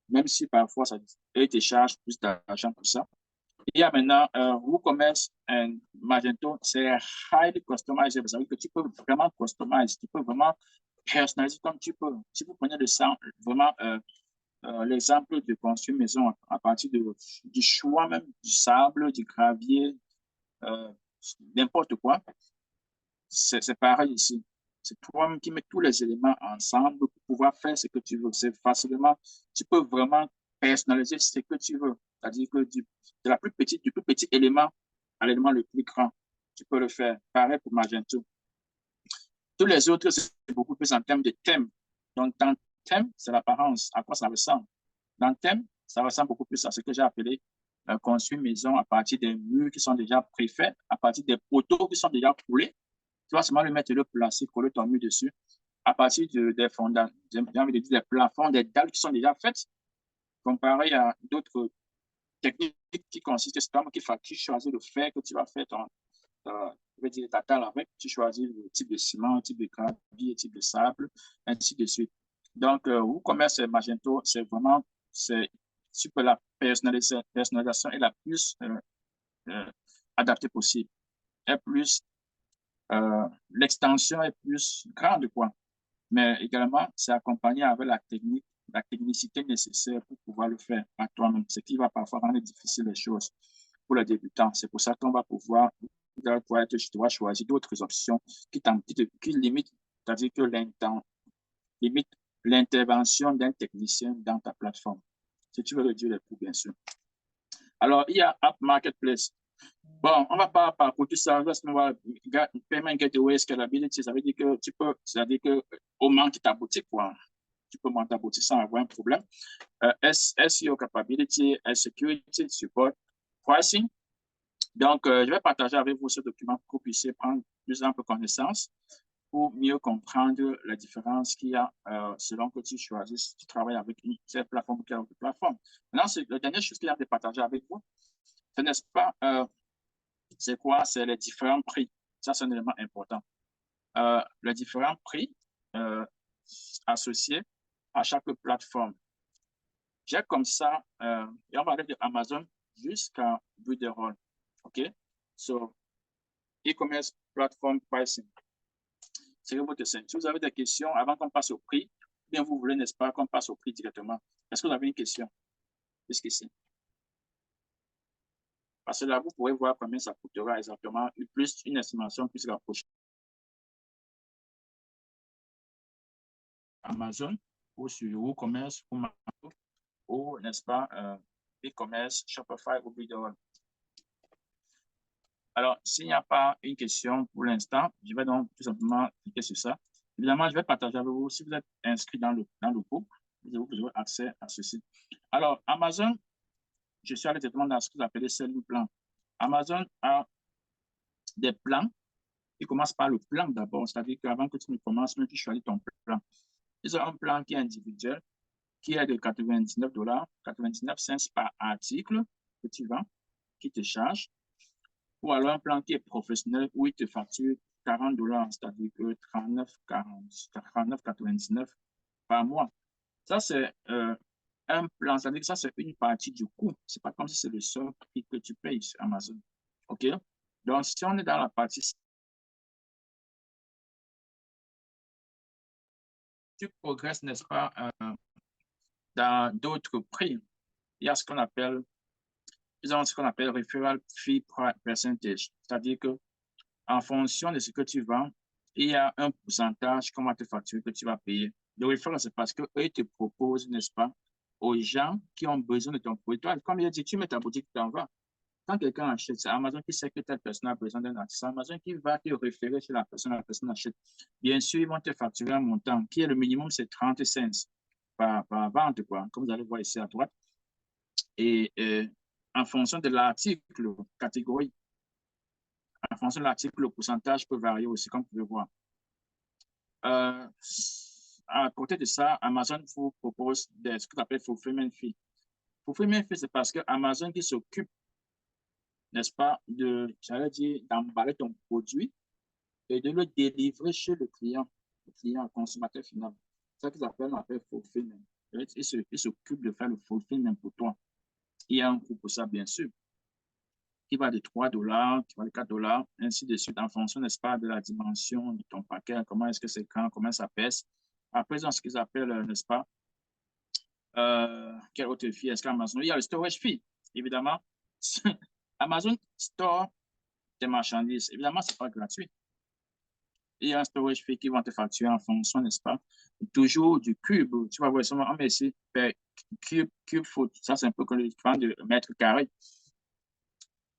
A: même si parfois ça te charge plus d'argent pour ça. Il y a maintenant WooCommerce et Magento, c'est highly customizable. Ça veut dire que tu peux vraiment customize, tu peux vraiment personnaliser comme tu peux. Si vous prenez vraiment l'exemple de construire une maison à partir du choix même du sable, du gravier, n'importe quoi, c'est pareil ici. C'est toi-même qui mets tous les éléments ensemble pour pouvoir faire ce que tu veux. C'est facilement, tu peux vraiment personnaliser ce que tu veux. C'est-à-dire que de la plus petite, du plus petit élément à l'élément le plus grand, tu peux le faire. Pareil pour Magento. Tous les autres, c'est beaucoup plus en termes de thème. Donc, dans le thème, c'est l'apparence, à quoi ça ressemble. Dans le thème, ça ressemble beaucoup plus à ce que j'ai appelé construire une maison à partir des murs qui sont déjà préfaits, à partir des poteaux qui sont déjà coulés. Tu vas seulement le mettre et le placer, coller ton mur dessus, à partir des fondations, des plafonds, des dalles qui sont déjà faites. comparé à d'autres techniques qui consistent, c'est comme tu choisis le fer que tu vas faire je veux dire, ta table avec, tu choisis le type de ciment, le type de gravier, le type de sable, ainsi de suite. Donc, WooCommerce et Magento, c'est vraiment, tu peux la personnalisation est la plus euh, adaptée possible. Et plus, l'extension est plus grande, quoi. Mais également, c'est accompagné avec la technique, la technicité nécessaire pour pouvoir le faire à toi-même, ce qui va parfois rendre difficile les choses pour les débutants. C'est pour ça qu'on va pouvoir, tu dois choisir d'autres options qui limitent, c'est-à-dire que limite l'intervention d'un technicien dans ta plateforme. Si tu veux réduire les coûts, bien sûr. Alors, il y a App Marketplace. Bon, on ne va pas parcourir tout ça. Parce qu'on va Payment Gateway Scalability, ça veut dire que tu peux, c'est-à-dire que au manque de ta boutique, quoi. Tu peux monter ta boutique sans avoir un problème. SEO Capability, Security, Support, Pricing. Donc, je vais partager avec vous ce document pour que vous puissiez prendre plus ample connaissance pour mieux comprendre la différence qu'il y a selon que tu choisis, si tu travailles avec une seule plateforme ou quelle autre plateforme. Maintenant, la dernière chose qu'il y a de partager avec vous, ce n'est pas, c'est quoi? C'est les différents prix. Ça, c'est un élément important. Les différents prix associés à chaque plateforme. J'ai comme ça, et on va aller de Amazon jusqu'à Builderall. OK? So, e-commerce platform pricing. C'est votre scène. Si vous avez des questions avant qu'on passe au prix, bien vous voulez, n'est-ce pas, qu'on passe au prix directement. Est-ce que vous avez une question jusqu'ici? Parce que là, vous pourrez voir combien ça coûtera exactement, plus une estimation plus rapprochée. Amazon ou sur WooCommerce ou Magento ou, n'est-ce pas, e-commerce, Shopify ou Builderall. Alors, s'il n'y a pas une question pour l'instant, je vais donc tout simplement cliquer sur ça. Évidemment, je vais partager avec vous. Si vous êtes inscrit dans le groupe, vous aurez accès à ceci. Alors, Amazon, je suis allé directement dans ce que vous appelez Selling Plan. Amazon a des plans qui commencent par le plan d'abord, c'est-à-dire qu'avant que tu ne commences, même tu choisis ton plan. Ils ont un plan qui est individuel, qui est de 99 $, 99 cents par article que tu vends, qui te charge. Ou alors un plan qui est professionnel où il te facture 40 $, c'est-à-dire que 39,99 par mois. Ça, c'est un plan, c'est-à-dire que ça, c'est une partie du coût. Ce n'est pas comme si c'est le seul prix que tu payes sur Amazon. OK? Donc, si on est dans la partie, tu progresses, n'est-ce pas, dans d'autres prix. Il y a ce qu'on appelle, ils ont ce qu'on appelle referral fee percentage, c'est-à-dire que en fonction de ce que tu vends, il y a un pourcentage qu'on va te facturer que tu vas payer. Le referral, c'est parce qu'eux, ils te proposent, n'est-ce pas, aux gens qui ont besoin de ton produit. Toi, comme il a dit, tu mets ta boutique, tu en vas. Quand quelqu'un achète, c'est Amazon qui sait que telle personne a besoin d'un artiste. C'est Amazon qui va te référer chez la personne achète. Bien sûr, ils vont te facturer un montant qui est le minimum, c'est 30 cents par vente, quoi, comme vous allez voir ici à droite. Et en fonction de l'article, catégorie, en fonction de l'article, le pourcentage peut varier aussi, comme vous pouvez voir. À côté de ça, Amazon vous propose ce qu'on appelle fulfillment fee. Fulfillment fee, c'est parce que Amazon qui s'occupe, n'est-ce pas, j'allais dire, d'emballer ton produit et de le délivrer chez le client consommateur final. C'est ça qu'ils appellent fulfillment. Il s'occupe de faire le fulfillment pour toi. Il y a un coût pour ça, bien sûr, qui va de 3 $, qui va de 4 $, ainsi de suite, en fonction, n'est-ce pas, de la dimension de ton paquet, comment est-ce que c'est grand, comment ça pèse. Après, dans ce qu'ils appellent, n'est-ce pas, quelle autre fee est-ce qu'Amazon? Il y a le storage fee, évidemment. Amazon store tes marchandises. Évidemment, ce n'est pas gratuit. Il y a un storage fee qui vont te facturer en fonction, n'est-ce pas, toujours du cube. Tu vas voir seulement, on met ici, cube foot. Ça, c'est un peu comme le plan de mètre carré.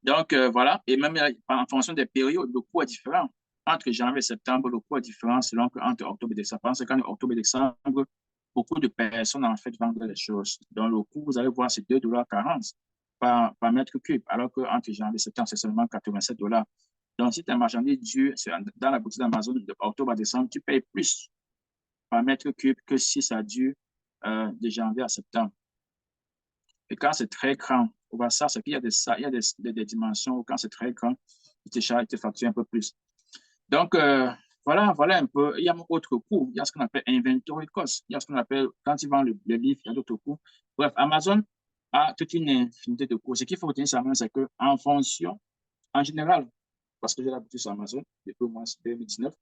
A: Donc, voilà. Et même en fonction des périodes, le coût est différent. Entre janvier et septembre, le coût est différent selon qu'entre octobre et décembre. Parce qu'en octobre et décembre, beaucoup de personnes, en fait, vendent les choses. Donc, le coût, vous allez voir, c'est 2,40 $ par mètre cube. Alors qu'entre janvier et septembre, c'est seulement 87 $. Donc, si tu as un marchandise dû dans la boutique d'Amazon de octobre à décembre, tu payes plus par mètre cube que si ça dure de janvier à septembre. Et quand c'est très grand, on voit ça, c'est qu'il y a des dimensions où quand c'est très grand, il te facture un peu plus. Donc, voilà un peu. Il y a autre coût. Il y a ce qu'on appelle inventory cost. Il y a ce qu'on appelle, quand ils vendent le livre, il y a d'autres coûts. Bref, Amazon a toute une infinité de coûts. Ce qu'il faut retenir sur Amazon, c'est qu'en fonction, en général, parce que j'ai l'habitude sur Amazon depuis au moins 2019,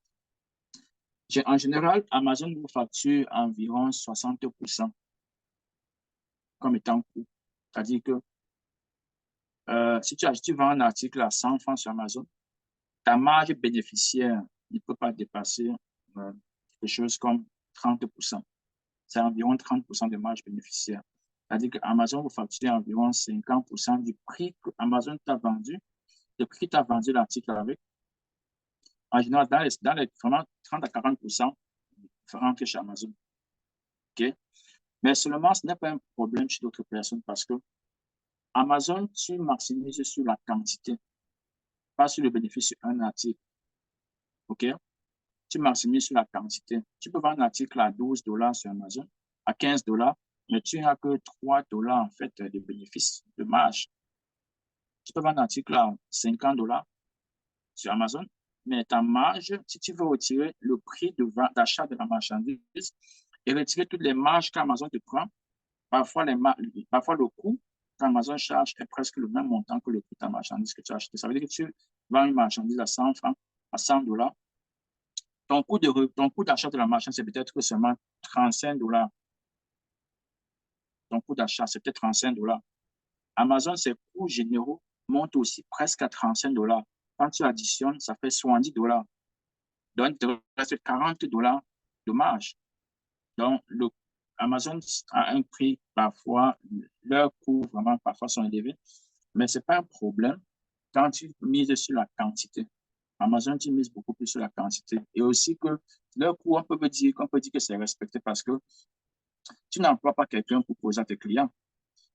A: en général, Amazon vous facture environ 60% comme étant coût. C'est-à-dire que si tu vends un article à 100 francs sur Amazon, ta marge bénéficiaire ne peut pas dépasser quelque chose comme 30%. C'est environ 30% de marge bénéficiaire. C'est-à-dire qu'Amazon vous facture environ 50% du prix que Amazon t'a vendu, le prix que tu as vendu l'article avec. En général, vraiment 30 à 40% rentrent chez Amazon. OK? Mais seulement, ce n'est pas un problème chez d'autres personnes parce que Amazon, tu maximises sur la quantité, pas sur le bénéfice sur un article. OK? Tu maximises sur la quantité. Tu peux vendre un article à 12 dollars sur Amazon, à 15 dollars, mais tu n'as que 3 dollars en fait de bénéfice, de marge. Tu peux vendre un article à 50 dollars sur Amazon, mais ta marge, si tu veux retirer le prix d'achat de la marchandise et retirer toutes les marges qu'Amazon te prend, parfois, parfois le coût qu'Amazon charge est presque le même montant que le prix de ta marchandise que tu as acheté. Ça veut dire que tu vends une marchandise à 100 francs, à 100 dollars. Ton coût d'achat de la marchandise, c'est peut-être seulement 35 dollars. Ton coût d'achat, c'est peut-être 35 dollars. Amazon, ses coûts généraux montent aussi presque à 35 dollars. Quand tu additionnes, ça fait 70 dollars. Donc, il te reste 40 dollars de marge. Donc, Amazon a un prix parfois, leurs coûts vraiment parfois sont élevés, mais ce n'est pas un problème quand tu mises sur la quantité. Amazon, tu mises beaucoup plus sur la quantité. Et aussi que leur coût, qu'on peut dire que c'est respecté parce que tu n'emploies pas quelqu'un pour poser à tes clients.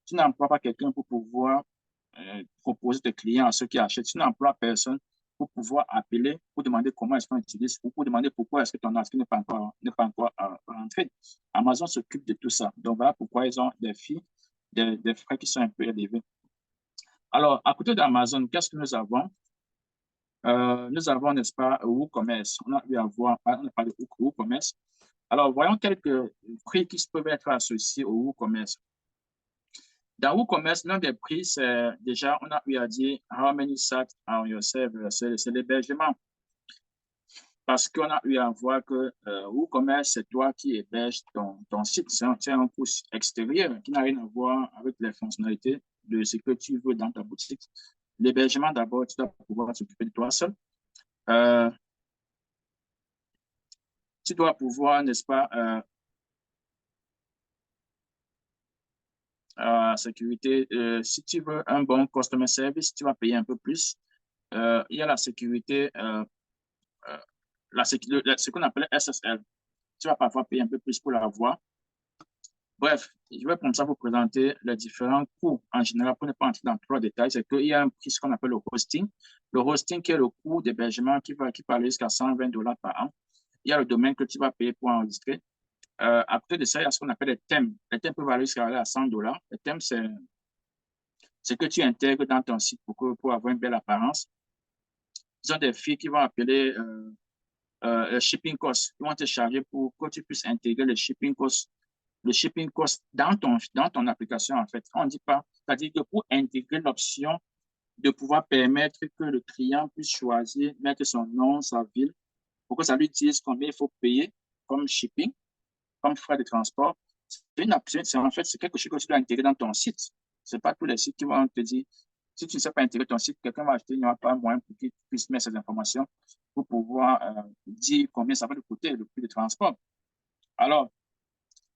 A: Tu n'emploies pas quelqu'un pour pouvoir proposer tes clients à ceux qui achètent. Tu n'emploies personne pour pouvoir appeler, pour demander comment est-ce qu'on utilise ou pour demander pourquoi est-ce que ton article n'est pas encore rentré. Amazon s'occupe de tout ça. Donc, voilà pourquoi ils ont des frais qui sont un peu élevés. Alors, à côté d'Amazon, qu'est-ce que nous avons? Nous avons, n'est-ce pas, WooCommerce. On a parlé de WooCommerce. Alors, voyons quelques prix qui peuvent être associés au WooCommerce. Dans WooCommerce, l'un des prix, c'est déjà, on a eu à dire how many sites are on your server, c'est l'hébergement. Parce qu'on a eu à voir que WooCommerce, c'est toi qui héberges ton site. C'est un coût extérieur qui n'a rien à voir avec les fonctionnalités de ce que tu veux dans ta boutique. L'hébergement, d'abord, tu dois pouvoir s'occuper de toi seul. Tu dois pouvoir, n'est-ce pas, sécurité, si tu veux un bon customer service, tu vas payer un peu plus. Il y a la sécurité, ce qu'on appelle SSL. Tu vas parfois payer un peu plus pour l'avoir. Bref, je vais comme ça vous présenter les différents coûts en général pour ne pas entrer dans trop de détails. C'est qu'il y a un prix, ce qu'on appelle le hosting. Le hosting qui est le coût d'hébergement qui peut aller jusqu'à 120 dollars par an. Il y a le domaine que tu vas payer pour enregistrer. À côté de ça, il y a ce qu'on appelle les thèmes. Les thèmes peuvent aller jusqu'à 100 dollars. Les thèmes, c'est ce que tu intègres dans ton site pour avoir une belle apparence. Ils ont des filles qui vont appeler le shipping cost. Ils vont te charger pour que tu puisses intégrer le shipping cost dans ton application, en fait. On ne dit pas, c'est-à-dire que pour intégrer l'option de pouvoir permettre que le client puisse choisir, mettre son nom, sa ville, pour que ça lui dise combien il faut payer comme shipping, comme frais de transport. En fait, c'est quelque chose que tu dois intégrer dans ton site. Ce n'est pas tous les sites qui vont te dire, si tu ne sais pas intégrer ton site, quelqu'un va acheter, il n'y aura pas moyen pour qu'il puisse mettre ces informations pour pouvoir dire combien ça va lui coûter, le prix de transport. Alors,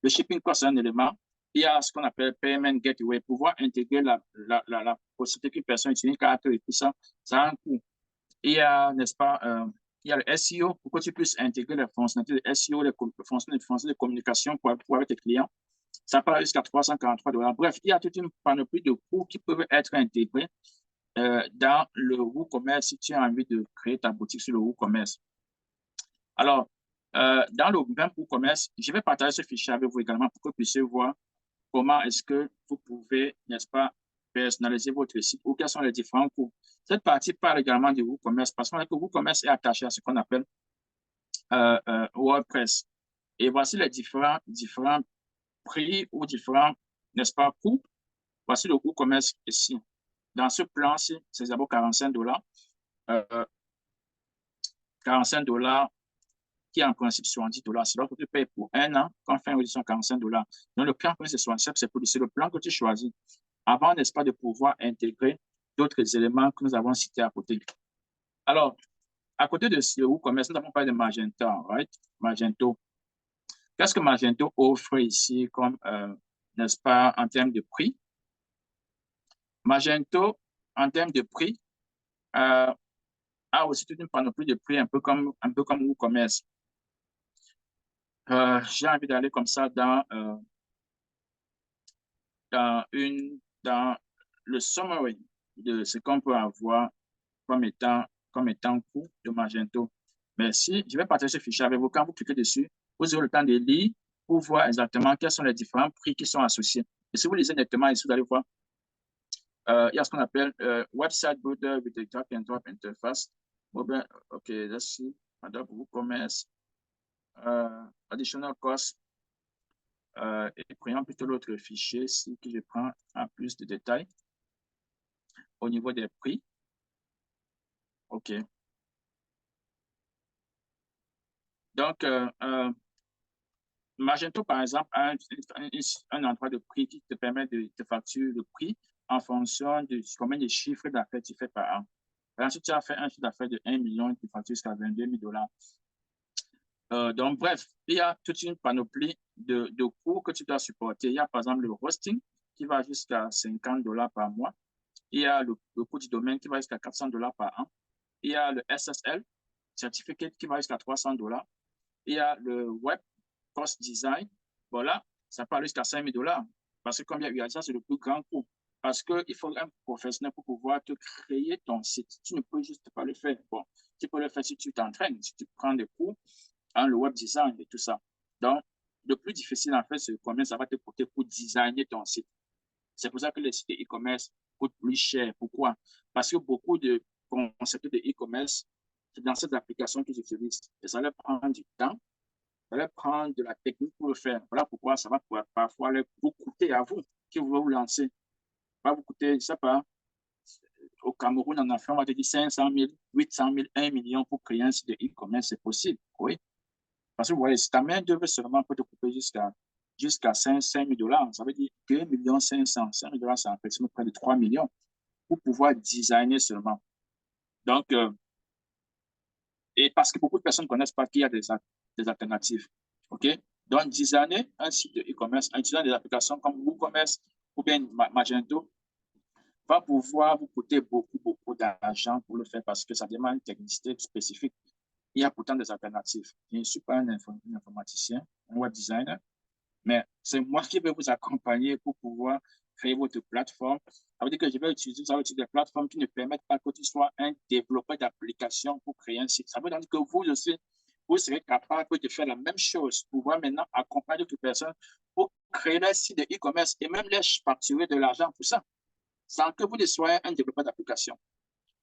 A: le shipping cost, c'est un élément. Il y a ce qu'on appelle Payment Gateway, pouvoir intégrer la possibilité qu'une personne utilise une carte et tout ça, ça a un coût. Il y a, n'est-ce pas, il y a le SEO pour que tu puisses intégrer les fonctionnalités de SEO, les fonctionnalités de communication pour avec tes clients. Ça part jusqu'à 343 dollars. Bref, il y a toute une panoplie de coûts qui peuvent être intégrés dans le WooCommerce si tu as envie de créer ta boutique sur le WooCommerce. Alors, dans le même WooCommerce, je vais partager ce fichier avec vous également pour que vous puissiez voir comment est-ce que vous pouvez, n'est-ce pas, personnaliser votre site ou quels sont les différents coûts. Cette partie parle également du WooCommerce parce que le WooCommerce est attaché à ce qu'on appelle WordPress. Et voici les différents prix ou différents, n'est-ce pas, coûts. Voici le WooCommerce ici. Dans ce plan-ci, c'est d'abord 45 $. 45 $ qui en principe 70 $. C'est là que tu payes pour un an. Quand on fait une réduction 45 $. Donc, le plan c'est 67, c'est le plan que tu choisis avant, n'est-ce pas, de pouvoir intégrer d'autres éléments que nous avons cités à côté. Alors, à côté de ce WooCommerce, nous avons parlé de Magento, right? Magento. Qu'est-ce que Magento offre ici comme, n'est-ce pas, en termes de prix? Magento, en termes de prix, a aussi toute une panoplie de prix, un peu comme WooCommerce. J'ai envie d'aller comme ça dans le summary de ce qu'on peut avoir comme étant coût de Magento. Mais si je vais partager ce fichier avec vous, quand vous cliquez dessus, vous aurez le temps de lire pour voir exactement quels sont les différents prix qui sont associés. Et si vous lisez nettement ici, vous allez voir, il y a ce qu'on appelle Website Builder with a drag and drop interface. OK, let's see. Adobe WooCommerce. Additional cost. Et prenons plutôt l'autre fichier ici que je prends en plus de détails au niveau des prix. OK. Donc, Magento, par exemple, a un endroit de prix qui te permet de facturer le prix en fonction de combien de chiffres d'affaires tu fais par an. Par exemple, si tu as fait un chiffre d'affaires de 1 million, tu factures jusqu'à 22 000 $. Donc, bref, il y a toute une panoplie de coûts que tu dois supporter. Il y a, par exemple, le hosting qui va jusqu'à 50 $ par mois. Il y a le coût du domaine qui va jusqu'à 400 $ par an. Il y a le SSL, certificate, qui va jusqu'à 300 $. Il y a le web cost design. Voilà, ça part jusqu'à 5 000 $. Parce que comme il y a ça, c'est le plus grand coût. Parce qu'il faut un professionnel pour pouvoir te créer ton site. Tu ne peux juste pas le faire. Bon, tu peux le faire si tu t'entraînes, si tu prends des cours, hein, le web design et tout ça. Donc, le plus difficile, en fait, c'est combien ça va te coûter pour designer ton site. C'est pour ça que les sites de e-commerce coûtent plus cher. Pourquoi? Parce que beaucoup de concepts de e-commerce, c'est dans cette application qu'ils utilisent. Et ça leur prend du temps, ça leur prend de la technique pour le faire. Voilà pourquoi ça va parfois vous coûter à vous qui voulez vous lancer. Ça va vous coûter, je ne sais pas, au Cameroun, en Afrique, on va te dire 500 000, 800 000, 1 million pour créer un site de e-commerce, c'est possible. Oui. Parce que vous voyez, si ta main-d'œuvre seulement peut te couper jusqu'à 5 000 $, ça veut dire 2 500 000. 5 000 $, c'est en fait près de 3 millions pour pouvoir designer seulement. Donc, et parce que beaucoup de personnes ne connaissent pas qu'il y a des alternatives. OK? Donc, designer un site de e-commerce en utilisant des applications comme WooCommerce ou bien Magento va pouvoir vous coûter beaucoup d'argent pour le faire parce que ça demande une technicité spécifique. Il y a pourtant des alternatives. Je ne suis pas un informaticien, un web designer, mais c'est moi qui vais vous accompagner pour pouvoir créer votre plateforme. Ça veut dire que je vais utiliser des plateformes qui ne permettent pas que tu sois un développeur d'application pour créer un site. Ça veut dire que vous aussi, vous serez capable de faire la même chose, pouvoir maintenant accompagner d'autres personnes pour créer un site de e-commerce et même les facturer de l'argent pour ça, sans que vous ne soyez un développeur d'application,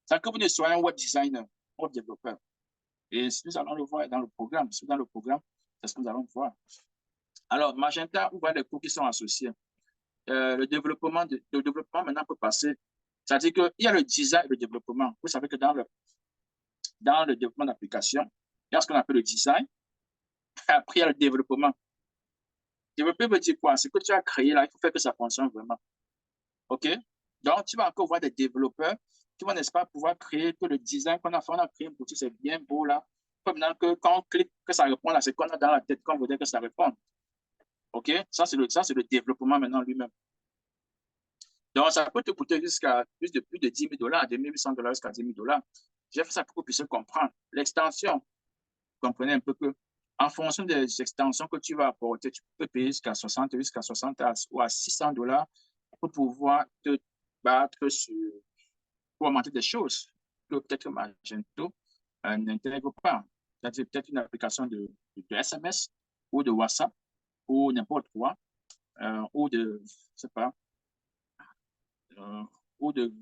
A: sans que vous ne soyez un web designer, un web développeur. Et nous allons le voir dans le programme. Dans le programme, c'est ce que nous allons voir. Alors, Magenta, vous voyez les coûts qui sont associés. Le développement maintenant peut passer. C'est-à-dire qu'il y a le design et le développement. Vous savez que dans le développement d'application, il y a ce qu'on appelle le design. Après, il y a le développement. Développer veut dire quoi? C'est que tu as créé là, il faut faire que ça fonctionne vraiment. OK? Donc, tu vas encore voir des développeurs qui vont, n'est-ce pas, pouvoir créer que le design qu'on a fait. On a créé un boutique, c'est bien beau là. Comme maintenant que quand on clique, que ça répond à ce qu'on a dans la tête, qu'on voudrait que ça réponde. OK? Ça, c'est le développement maintenant lui-même. Donc, ça peut te coûter jusqu'à plus de 10 000 $, de 1 800 $ jusqu'à 10 000 $. J'ai fait ça pour que vous puissiez comprendre. L'extension, comprenez un peu que en fonction des extensions que tu vas apporter, tu peux payer jusqu'à 60 ou à 600 $ pour pouvoir te battre pour augmenter des choses que peut-être Magento n'intègre pas. C'est-à-dire peut-être une application de SMS ou de WhatsApp ou n'importe quoi. ou de, je sais pas, ou de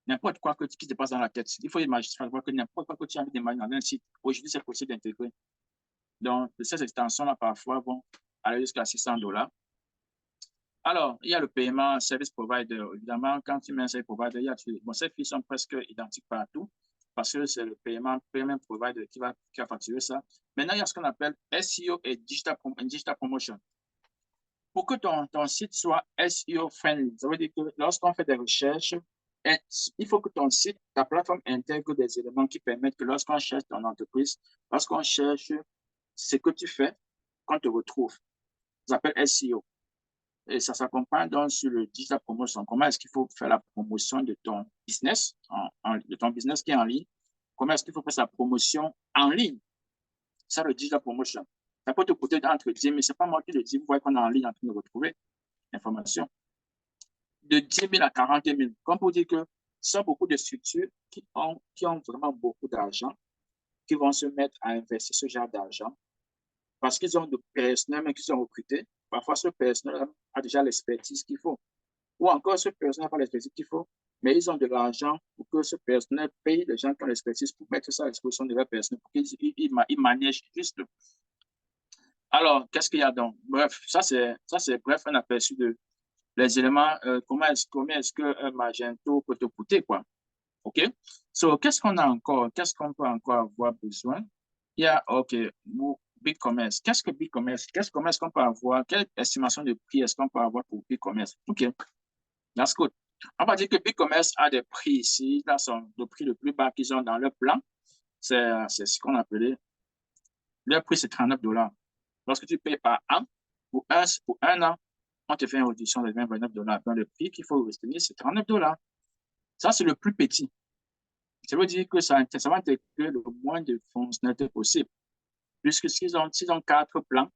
A: n'importe quoi qui te passe dans la tête. Il faut imaginer que n'importe quoi que tu as envie d'imaginer dans un site, aujourd'hui, c'est possible d'intégrer. Donc, ces extensions-là, parfois, vont aller jusqu'à $600. Alors, il y a le paiement service provider. Évidemment, quand tu mets un service provider, ces fees sont presque identiques partout parce que c'est le payment provider qui va facturer ça. Maintenant, il y a ce qu'on appelle SEO et digital promotion. Pour que ton site soit SEO friendly, ça veut dire que lorsqu'on fait des recherches, il faut que ton site, ta plateforme intègre des éléments qui permettent que lorsqu'on cherche ton entreprise, lorsqu'on cherche ce que tu fais, qu'on te retrouve. Ça s'appelle SEO. Et ça s'accompagne donc sur le digital promotion. Comment est-ce qu'il faut faire la promotion de ton business, de ton business qui est en ligne? Comment est-ce qu'il faut faire sa promotion en ligne? Ça, le digital promotion. Ça peut te coûter entre 10 000, c'est pas moi qui le dis, vous voyez qu'on est en ligne en train de retrouver l'information. De 10 000 à 40 000. Comme pour dire que ce sont beaucoup de structures qui ont vraiment beaucoup d'argent, qui vont se mettre à investir ce genre d'argent parce qu'ils ont de personnels qui sont recrutés. Parfois, ce personnel a déjà l'expertise qu'il faut. Ou encore, ce personnel n'a pas l'expertise qu'il faut, mais ils ont de l'argent pour que ce personnel paye les gens qui ont l'expertise pour mettre ça à disposition de leur personnel, pour qu'ils manègent juste. Alors, qu'est-ce qu'il y a donc? Bref, ça c'est bref un aperçu de les éléments, comment est-ce que un Magento peut te coûter, quoi. OK? So, qu'est-ce qu'on a encore? Qu'est-ce qu'on peut encore avoir besoin? Il y a, OK, BigCommerce. Qu'est-ce que BigCommerce? Qu'est-ce qu'on peut avoir? Quelle estimation de prix est-ce qu'on peut avoir pour BigCommerce? OK, that's good. On va dire que BigCommerce a des prix ici. Là, sont le prix le plus bas qu'ils ont dans leur plan. C'est ce qu'on appelait. Leur prix, c'est $39. Lorsque tu payes par an, pour un an, on te fait une réduction de $29. Donc, le prix qu'il faut retenir, c'est $39. Ça, c'est le plus petit. Ça veut dire que ça va intégrer le moins de fonctionnalités possible. Puisque s'ils ont 4 plans,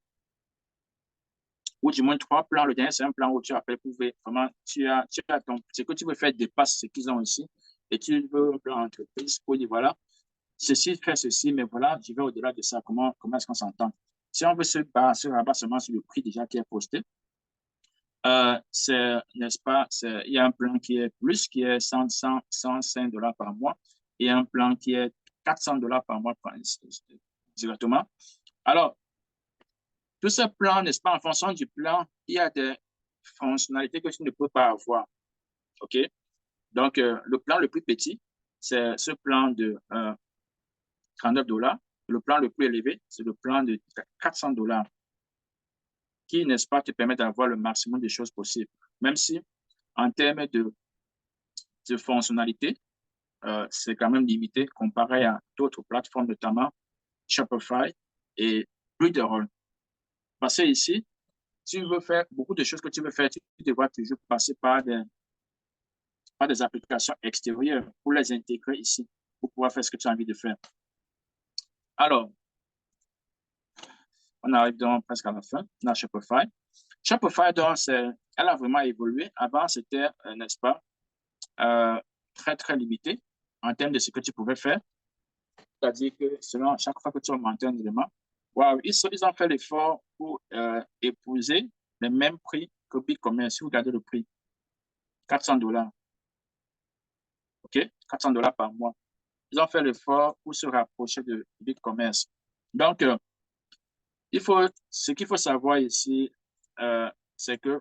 A: ou du moins 3 plans, le dernier, c'est un plan où tu appelles pour vraiment, ce que tu veux faire dépasse ce qu'ils ont ici, et tu veux un plan entreprise pour dire, voilà, ceci fait ceci, mais voilà, je vais au-delà de ça, comment est-ce qu'on s'entend? Si on veut se rabattre seulement sur le prix déjà qui est posté, n'est-ce pas, il y a un plan qui est plus, qui est $105 par mois, et un plan qui est $400 par mois directement. Alors, tout ce plan, n'est-ce pas, en fonction du plan, il y a des fonctionnalités que tu ne peux pas avoir. OK? Donc, le plan le plus petit, c'est ce plan de $39. Le plan le plus élevé, c'est le plan de $400 qui, n'est-ce pas, te permet d'avoir le maximum de choses possibles. Même si, en termes de fonctionnalités, c'est quand même limité comparé à d'autres plateformes, notamment Shopify et Readerall. Parce que ici, tu veux faire beaucoup de choses que tu veux faire, tu devras toujours passer par des applications extérieures pour les intégrer ici, pour pouvoir faire ce que tu as envie de faire. Alors, on arrive donc presque à la fin dans Shopify. Shopify, donc, elle a vraiment évolué. Avant, c'était, n'est-ce pas, très, très limité en termes de ce que tu pouvais faire. C'est-à-dire que selon chaque fois que tu augmentais un élément, wow, ils ont fait l'effort pour épouser les mêmes prix que BigCommerce. Si vous regardez le prix, $400. OK? $400 par mois. Ils ont fait l'effort pour se rapprocher de BigCommerce. Donc, ce qu'il faut savoir ici, c'est que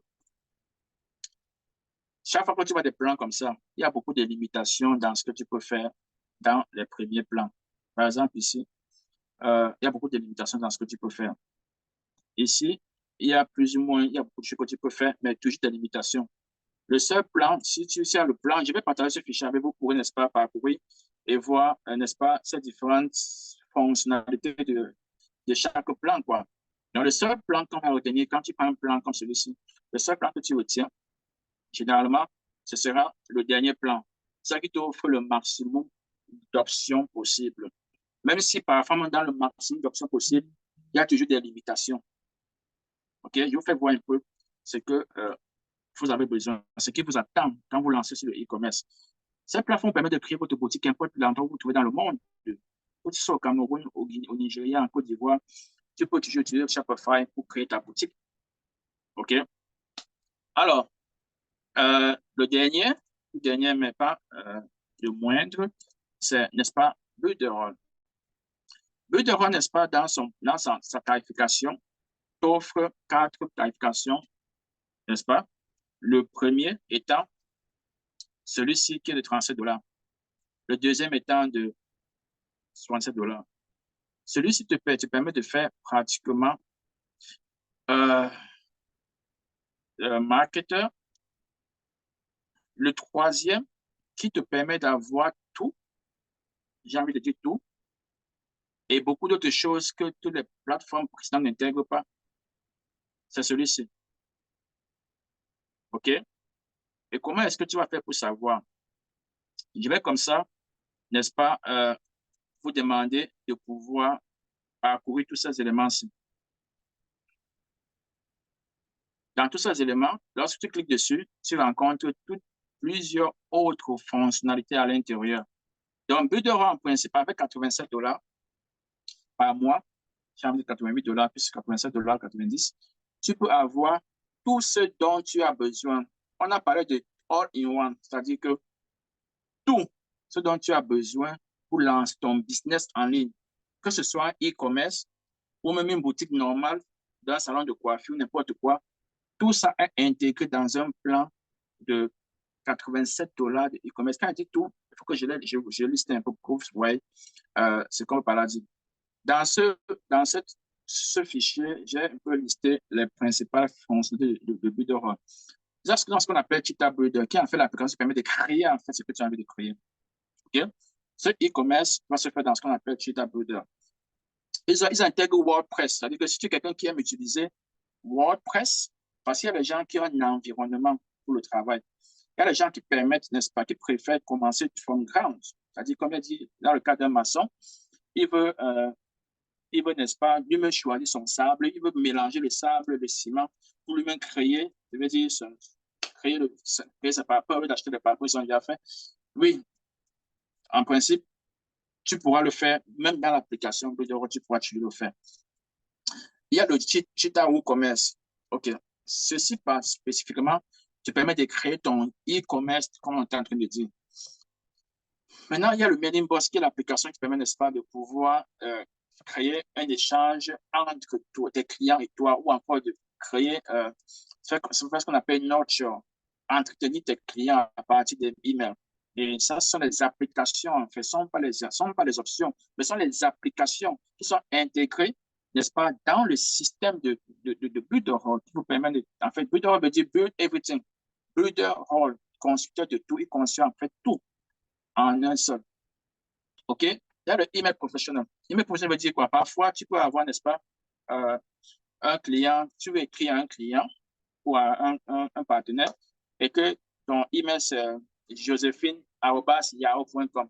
A: chaque fois que tu vois des plans comme ça, il y a beaucoup de limitations dans ce que tu peux faire dans les premiers plans. Par exemple, ici, il y a beaucoup de limitations dans ce que tu peux faire. Ici, il y a plus ou moins, il y a beaucoup de choses que tu peux faire, mais toujours des limitations. Le seul plan, si tu as le plan, je vais partager ce fichier avec vous pour, n'est-ce pas, parcourir et voir, n'est-ce pas, ces différentes fonctionnalités de chaque plan, quoi. Donc, le seul plan qu'on va retenir, quand tu prends un plan comme celui-ci, le seul plan que tu retiens, généralement, ce sera le dernier plan. Ça qui t'offre le maximum d'options possibles. Même si parfois, dans le maximum d'options possibles, il y a toujours des limitations. OK? Je vous fais voir un peu ce que vous avez besoin, ce qui vous attend quand vous lancez sur le e-commerce. Cette plateforme permet de créer votre boutique, qu'importe l'endroit où vous vous trouvez dans le monde. Que ce soit au Cameroun, au Nigeria, en Côte d'Ivoire, tu peux toujours utiliser Shopify pour créer ta boutique. OK? Alors, le dernier, mais pas le moindre, c'est, n'est-ce pas, Builderall. Builderall, n'est-ce pas, dans sa tarification, t'offre 4 tarifications, n'est-ce pas? Le premier étant celui-ci qui est de 37 $. Le deuxième étant de 67 $. Celui-ci te permet de faire pratiquement marketeur. Le troisième qui te permet d'avoir tout, j'ai envie de dire tout, et beaucoup d'autres choses que toutes les plateformes précédentes n'intègrent pas, c'est celui-ci. OK? Et comment est-ce que tu vas faire pour savoir? Je vais comme ça, n'est-ce pas, vous demander de pouvoir parcourir tous ces éléments-ci. Dans tous ces éléments, lorsque tu cliques dessus, tu rencontres plusieurs autres fonctionnalités à l'intérieur. Donc, Builderall, en principe, avec 87 $ par mois, j'ai envie de 88 $ plus 87 $, 90, tu peux avoir tout ce dont tu as besoin. On a parlé de all-in-one, c'est-à-dire que tout ce dont tu as besoin pour lancer ton business en ligne, que ce soit e-commerce ou même une boutique normale, dans un salon de coiffure, n'importe quoi, tout ça est intégré dans un plan de 87 $ de e-commerce. Quand je dis tout, il faut que je liste un peu pour que vous voyez ce qu'on va dire. Dans ce fichier, j'ai un peu listé les principales fonctionnalités de Builderall. C'est ce qu'on appelle Cheetah Builder, qui en fait l'application qui permet de créer en fait ce que tu as envie de créer. Okay? Ce e-commerce va se faire dans ce qu'on appelle Cheetah Builder. Ils intègrent WordPress, c'est-à-dire que si tu es quelqu'un qui aime utiliser WordPress, parce qu'il y a des gens qui ont un environnement pour le travail. Il y a des gens qui permettent, n'est-ce pas, qui préfèrent commencer from ground. C'est-à-dire, comme il a dit, dans le cas d'un maçon, il veut, n'est-ce pas, lui-même choisir son sable, il veut mélanger le sable, le ciment, pour lui-même créer, je veux dire, créer sa parcours, d'acheter des parcours, ils sont déjà faits. Oui, en principe, tu pourras le faire, même dans l'application, tu pourras le faire. Il y a le Cheetah WooCommerce. OK. Ceci, spécifiquement, te permet de créer ton e-commerce, comme on est en train de dire. Maintenant, il y a le Mailing Boss, qui est l'application qui permet, n'est-ce pas, de pouvoir créer un échange entre tes clients et toi, ou encore de créer, c'est ce qu'on appelle nurture, entretenir tes clients à partir des emails. Et ça, ce sont les applications, en fait, ce ne sont pas les options, mais ce sont les applications qui sont intégrées, n'est-ce pas, dans le système de Builderall, qui vous permet de, en fait, Builderall veut dire build everything. Builderall, constructeur de tout, il construit en fait tout en un seul. OK? Il y a le email professionnel. Email professionnel veut dire quoi? Parfois, tu peux avoir, n'est-ce pas, un client, tu veux écrire à un client ou à un partenaire et que ton email, c'est josephine@yahoo.com.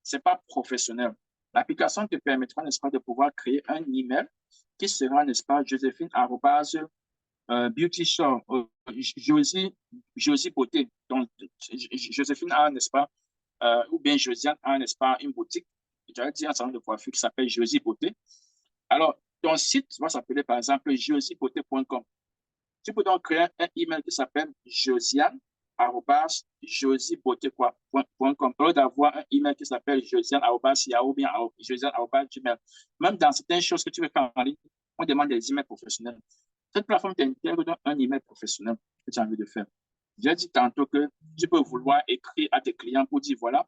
A: Ce n'est pas professionnel. L'application te permettra, n'est-ce pas, de pouvoir créer un email qui sera, n'est-ce pas, Josephine@beauty shop, Josie Beauté. Donc, Joséphine a, n'est-ce pas, ou bien Josiane a, n'est-ce pas, une boutique, j'allais dire un salon de coiffure qui s'appelle Josie Beauté. Alors, ton site va s'appeler, par exemple, josiebeauté.com. Tu peux donc créer un email qui s'appelle josiane@josiebeauté.com. Au lieu d'avoir un email qui s'appelle josiane@yahoo, bien josiane@gmail. Même dans certaines choses que tu veux faire en ligne, on demande des emails professionnels. Cette plateforme t'intègre dans un email professionnel que tu as envie de faire. J'ai dit tantôt que tu peux vouloir écrire à tes clients pour dire, voilà,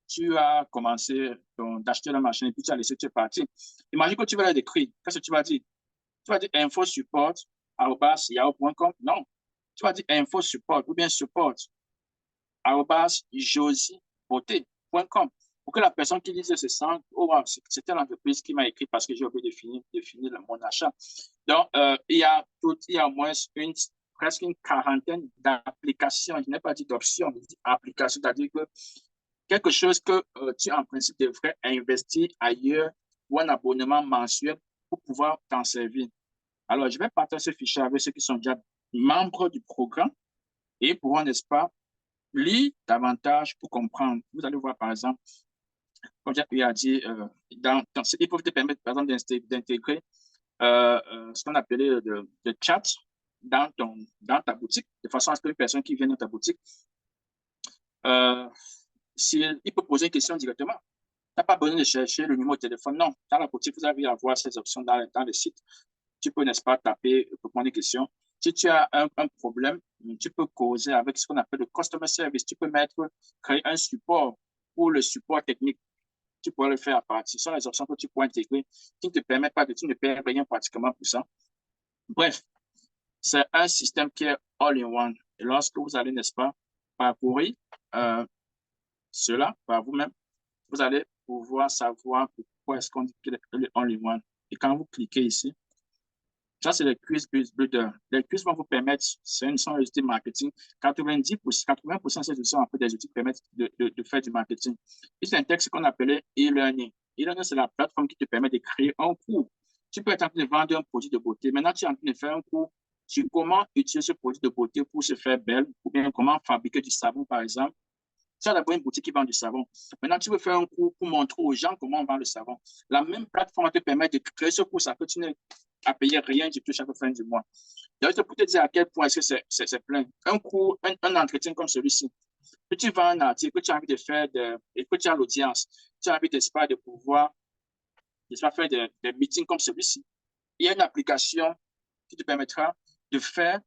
A: tu as commencé d'acheter la machine et puis tu as laissé, tu es parti. Imagine que tu vas leur écrire. Qu'est-ce que tu vas dire? Tu vas dire infosupport@yahoo.com. Non. Tu vas dire infosupport ou bien support@josiebeauté.com pour que la personne qui dise se sente, oh, wow, c'était l'entreprise qui m'a écrit parce que j'ai oublié de finir mon achat. Donc, il y a au moins presque une quarantaine d'applications. Je n'ai pas dit d'options, mais d'applications. C'est-à-dire que quelque chose que tu, en principe, devrais investir ailleurs ou un abonnement mensuel pour pouvoir t'en servir. Alors, je vais partager ce fichier avec ceux qui sont déjà membres du programme et pourront, n'est-ce pas, lire davantage pour comprendre. Vous allez voir, par exemple, comme j'ai pu dire, ils peuvent te permettre, par exemple, d'intégrer ce qu'on appelait le chat, dans ta boutique, de façon à ce qu'une personne qui vient dans ta boutique, il peut poser une question directement. Tu n'as pas besoin de chercher le numéro de téléphone. Non, dans la boutique, vous avez à voir ces options dans le site. Tu peux, n'est-ce pas, taper, répondre des questions. Si tu as un problème, tu peux causer avec ce qu'on appelle le customer service. Tu peux créer un support pour le support technique. Tu pourrais le faire à partir. Ce sont les options que tu peux intégrer qui ne te permettent pas tu ne perds rien pratiquement pour ça. Bref, c'est un système qui est all-in-one. Et lorsque vous allez, n'est-ce pas, parcourir cela par vous-même, vous allez pouvoir savoir pourquoi est-ce qu'on dit que le all-in-one. Et quand vous cliquez ici, ça, c'est le quiz builder. Les quiz vont vous permettre, c'est une outils marketing. 80% de ces outils sont en fait des outils qui permettent de faire du marketing. Ils s'intègrent ce qu'on appelait e-learning. E-learning, c'est la plateforme qui te permet de créer un cours. Tu peux être en train de vendre un produit de beauté. Maintenant, tu es en train de faire un cours sur comment utiliser ce produit de beauté pour se faire belle, ou bien comment fabriquer du savon, par exemple. Tu as d'abord une boutique qui vend du savon. Maintenant, tu veux faire un cours pour montrer aux gens comment on vend le savon. La même plateforme te permet de créer ce cours, ça peut tu n'as à payer rien du tout chaque fin du mois. Donc, pour te dire à quel point est-ce que c'est plein. Un cours, un entretien comme celui-ci, que tu vends un article, que tu as envie de faire, et que tu as l'audience, tu as envie de pouvoir faire des meetings comme celui-ci. Il y a une application qui te permettra de faire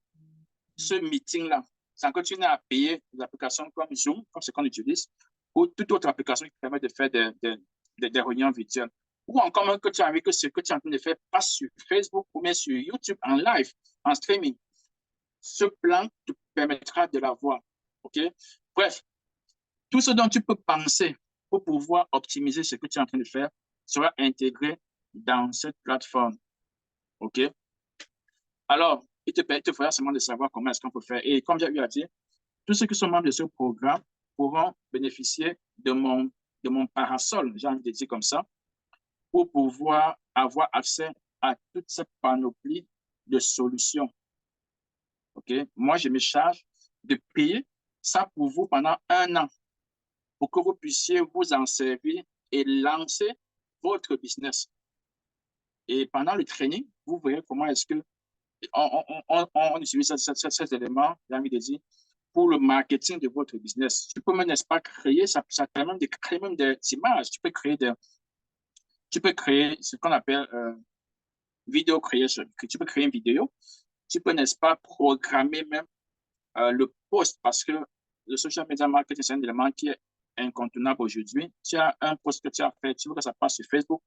A: ce meeting-là sans que tu n'aies à payer des applications comme Zoom, comme ce qu'on utilise, ou toute autre application qui permet de faire des réunions virtuelles. Ou encore même que tu as envie que ce que tu es en train de faire passe sur Facebook ou bien sur YouTube en live, en streaming. Ce plan te permettra de l'avoir. OK? Bref, tout ce dont tu peux penser pour pouvoir optimiser ce que tu es en train de faire sera intégré dans cette plateforme. OK? Alors, il te faudra seulement de savoir comment est-ce qu'on peut faire. Et comme j'ai eu à dire, tous ceux qui sont membres de ce programme pourront bénéficier de mon parasol, j'ai envie de dire comme ça, pour pouvoir avoir accès à toute cette panoplie de solutions. OK? Moi, je me charge de payer ça pour vous pendant 1 an pour que vous puissiez vous en servir et lancer votre business. Et pendant le training, vous verrez comment est-ce que on utilise ces éléments, j'ai envie de dire, pour le marketing de votre business. Tu peux même, n'est-ce pas, créer, ça permet de créer même des images. Tu peux créer ce qu'on appelle vidéo creation. Tu peux créer une vidéo. Tu peux, n'est-ce pas, programmer même le post parce que le social media marketing, c'est un élément qui est incontournable aujourd'hui. Tu as un post que tu as fait, tu veux que ça passe sur Facebook.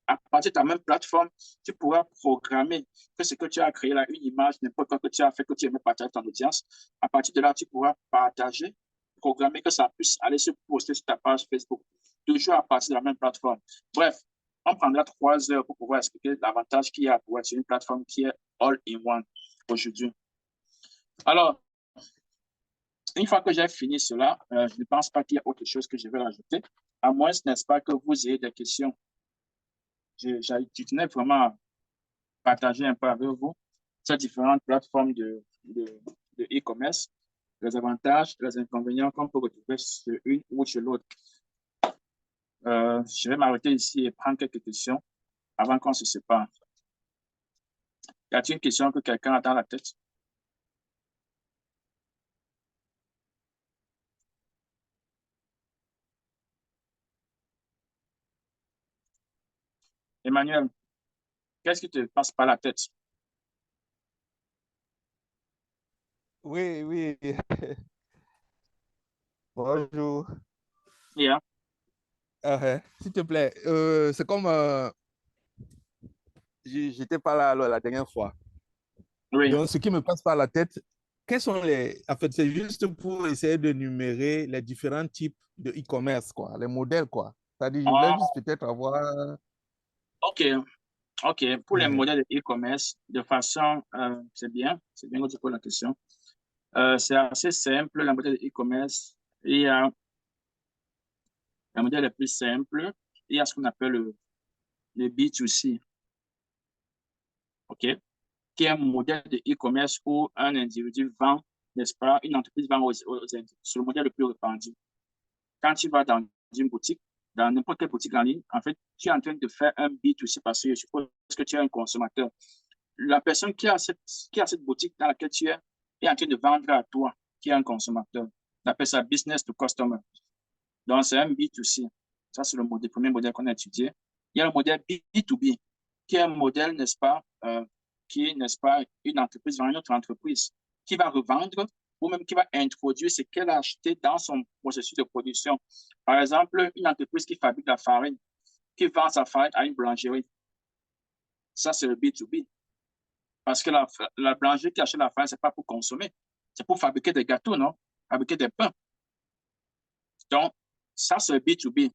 A: À partir de ta même plateforme, tu pourras programmer que ce que tu as créé là, une image, n'importe quoi que tu as fait, que tu aimes partager ton audience. À partir de là, tu pourras partager, programmer que ça puisse aller se poster sur ta page Facebook, toujours à partir de la même plateforme. Bref, on prendra 3 heures pour pouvoir expliquer l'avantage qu'il y a pour être sur une plateforme qui est all-in-one aujourd'hui. Alors, une fois que j'ai fini cela, je ne pense pas qu'il y a autre chose que je vais rajouter, à moins, n'est-ce pas, que vous ayez des questions. Je tenais vraiment à partager un peu avec vous ces différentes plateformes de e-commerce, les avantages, les inconvénients qu'on peut retrouver sur une ou sur l'autre. Je vais m'arrêter ici et prendre quelques questions avant qu'on se sépare. Y a-t-il une question que quelqu'un a dans la tête? Emmanuel, qu'est-ce qui te passe par la tête?
B: Oui, oui. Bonjour.
A: Yeah.
B: S'il te plaît, c'est comme j'étais pas là la dernière fois.
A: Oui.
B: Donc, ce qui me passe par la tête, quels sont les... En fait, c'est juste pour essayer de numérer les différents types de e-commerce, quoi, les modèles, quoi. C'est-à-dire, je voulais juste peut-être avoir...
A: OK. OK. Pour les modèles de e-commerce, de façon, c'est bien que tu poses la question. C'est assez simple, le modèle de e-commerce. Il y a le modèle le plus simple. Il y a ce qu'on appelle le B2C. OK? Qui est un modèle de e-commerce où un individu vend, n'est-ce pas, une entreprise vend aux individus. C'est le modèle le plus répandu. Quand tu vas dans une boutique, dans n'importe quelle boutique en ligne, en fait, tu es en train de faire un B2C parce que je suppose que tu es un consommateur. la personne qui a cette boutique dans laquelle tu es est en train de vendre à toi, qui est un consommateur. On appelle ça business to customer. Donc, c'est un B2C. Ça, c'est le premier modèle qu'on a étudié. Il y a le modèle B2B, qui est un modèle, n'est-ce pas, qui est, n'est-ce pas, une entreprise vers une autre entreprise, qui va revendre ou même qui va introduire ce qu'elle a acheté dans son processus de production. Par exemple, une entreprise qui fabrique la farine, qui vend sa farine à une boulangerie. Ça, c'est le B2B. Parce que la boulangerie qui achète la farine, ce n'est pas pour consommer. C'est pour fabriquer des gâteaux, non? Fabriquer des pains. Donc, ça, c'est le B2B.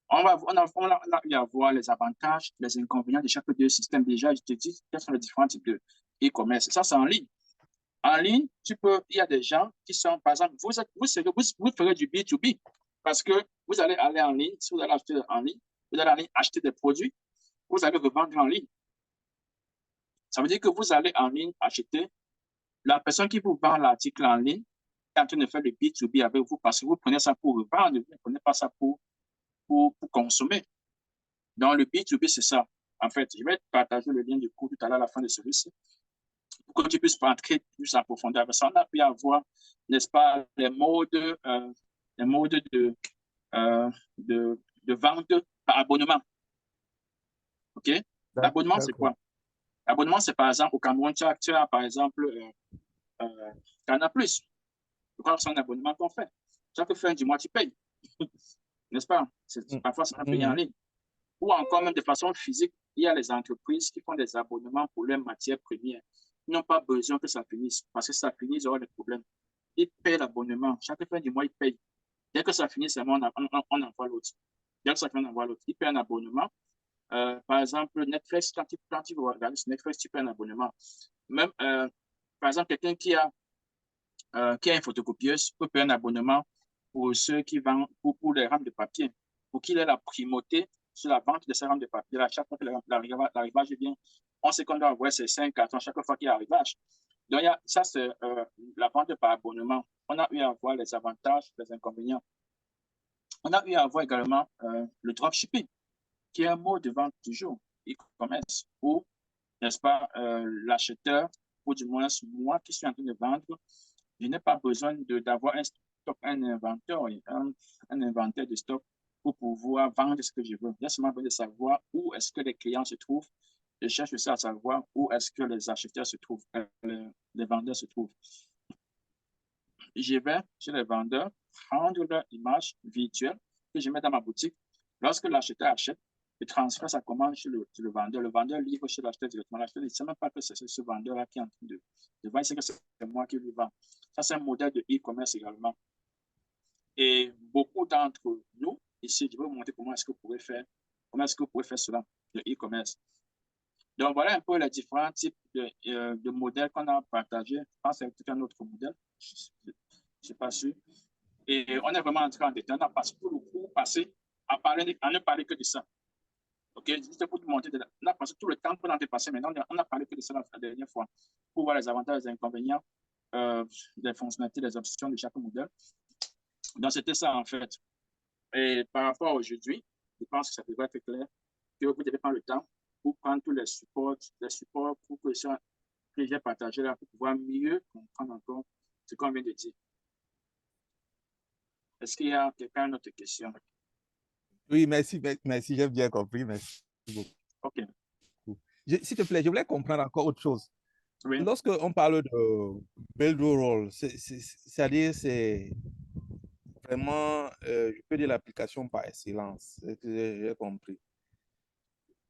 A: On a eu à voir les avantages, les inconvénients de chaque deux systèmes. Déjà, je te dis quels sont les différents types de e-commerce. Ça, c'est en ligne. En ligne, il y a des gens qui sont, par exemple, vous ferez du B2B parce que vous allez aller en ligne, si vous allez acheter en ligne, vous allez aller acheter des produits, vous allez revendre en ligne. Ça veut dire que vous allez en ligne acheter, la personne qui vous vend l'article en ligne est en train de faire le B2B avec vous parce que vous prenez ça pour revendre, vous ne prenez pas ça pour consommer. Donc, le B2B, c'est ça. En fait, je vais partager le lien du cours tout à l'heure à la fin de celui-ci pour que tu puisses rentrer plus en profondeur. Ça, on a pu avoir, n'est-ce pas, les modes de vente par abonnement. OK? L'abonnement, c'est quoi? L'abonnement, c'est par exemple, au Cameroun, tu as par exemple, Canal+. Je crois que c'est un abonnement qu'on fait. Chaque fin du mois, tu payes. N'est-ce pas? Parfois, c'est un payé en ligne. Ou encore, même de façon physique, il y a les entreprises qui font des abonnements pour leurs matières premières. Ils n'ont pas besoin que ça finisse, parce que si ça finit, ils auront des problèmes. Ils payent l'abonnement. Chaque fin du mois, ils payent. Dès que ça finit, seulement on envoie l'autre. Dès que ça finit, on envoie l'autre. Ils payent un abonnement. Par exemple, Netflix, quand tu vas regarder sur Netflix, tu payes un abonnement. Même, par exemple, quelqu'un qui a une photocopieuse peut payer un abonnement pour ceux qui vendent, pour les rames de papier, pour qu'il ait la primauté sur la vente de ces rames de papier. À chaque fois que l'arrivage vient, on sait qu'on doit envoyer ces 5 cartons chaque fois qu'il y a arrivage. Donc, ça, c'est la vente par abonnement. On a eu à voir les avantages, les inconvénients. On a eu à voir également le dropshipping, qui est un mode de vente toujours, e-commerce, où, n'est-ce pas, l'acheteur, ou du moins moi qui suis en train de vendre, je n'ai pas besoin d'avoir un stock, un inventaire de stock pour pouvoir vendre ce que je veux. J'ai seulement besoin de savoir où est-ce que les clients se trouvent. Je cherche aussi à savoir où est-ce que les acheteurs se trouvent, les vendeurs se trouvent. Je vais chez les vendeurs prendre leur image virtuelle que je mets dans ma boutique. Lorsque l'acheteur achète, je transfère sa commande chez le vendeur. Le vendeur livre chez l'acheteur directement. L'acheteur ne sait même pas que c'est ce vendeur-là qui est en train de vendre. C'est que c'est moi qui lui vends. Ça, c'est un modèle de e-commerce également. Et beaucoup d'entre nous, ici, je vais vous montrer comment est-ce que vous pouvez faire cela, le e-commerce. Donc, voilà un peu les différents types de modèles qu'on a partagés. Je pense que c'est tout un autre modèle. Je ne suis pas sûr. Et on est vraiment entré en détail. On a passé tout le cours passé à ne parler que de ça. OK? Juste pour vous montrer, on a passé tout le temps qu'on a dépassé. Maintenant, on a parlé que de ça la dernière fois pour voir les avantages, les inconvénients, les fonctionnalités, les options de chaque modèle. Donc, c'était ça, en fait. Et par rapport à aujourd'hui, je pense que ça devrait être clair que vous devez prendre le temps pour prendre tous les supports pour que j'ai partagé là, pour pouvoir mieux comprendre encore ce qu'on vient de dire. Est-ce qu'il y a quelqu'un d'autre question?
B: Oui, merci, j'ai bien compris, merci beaucoup.
A: OK.
B: S'il te plaît, je voulais comprendre encore autre chose.
A: Oui.
B: Lorsqu'on parle de build your role, c'est-à-dire c'est vraiment, je peux dire l'application par excellence, j'ai compris.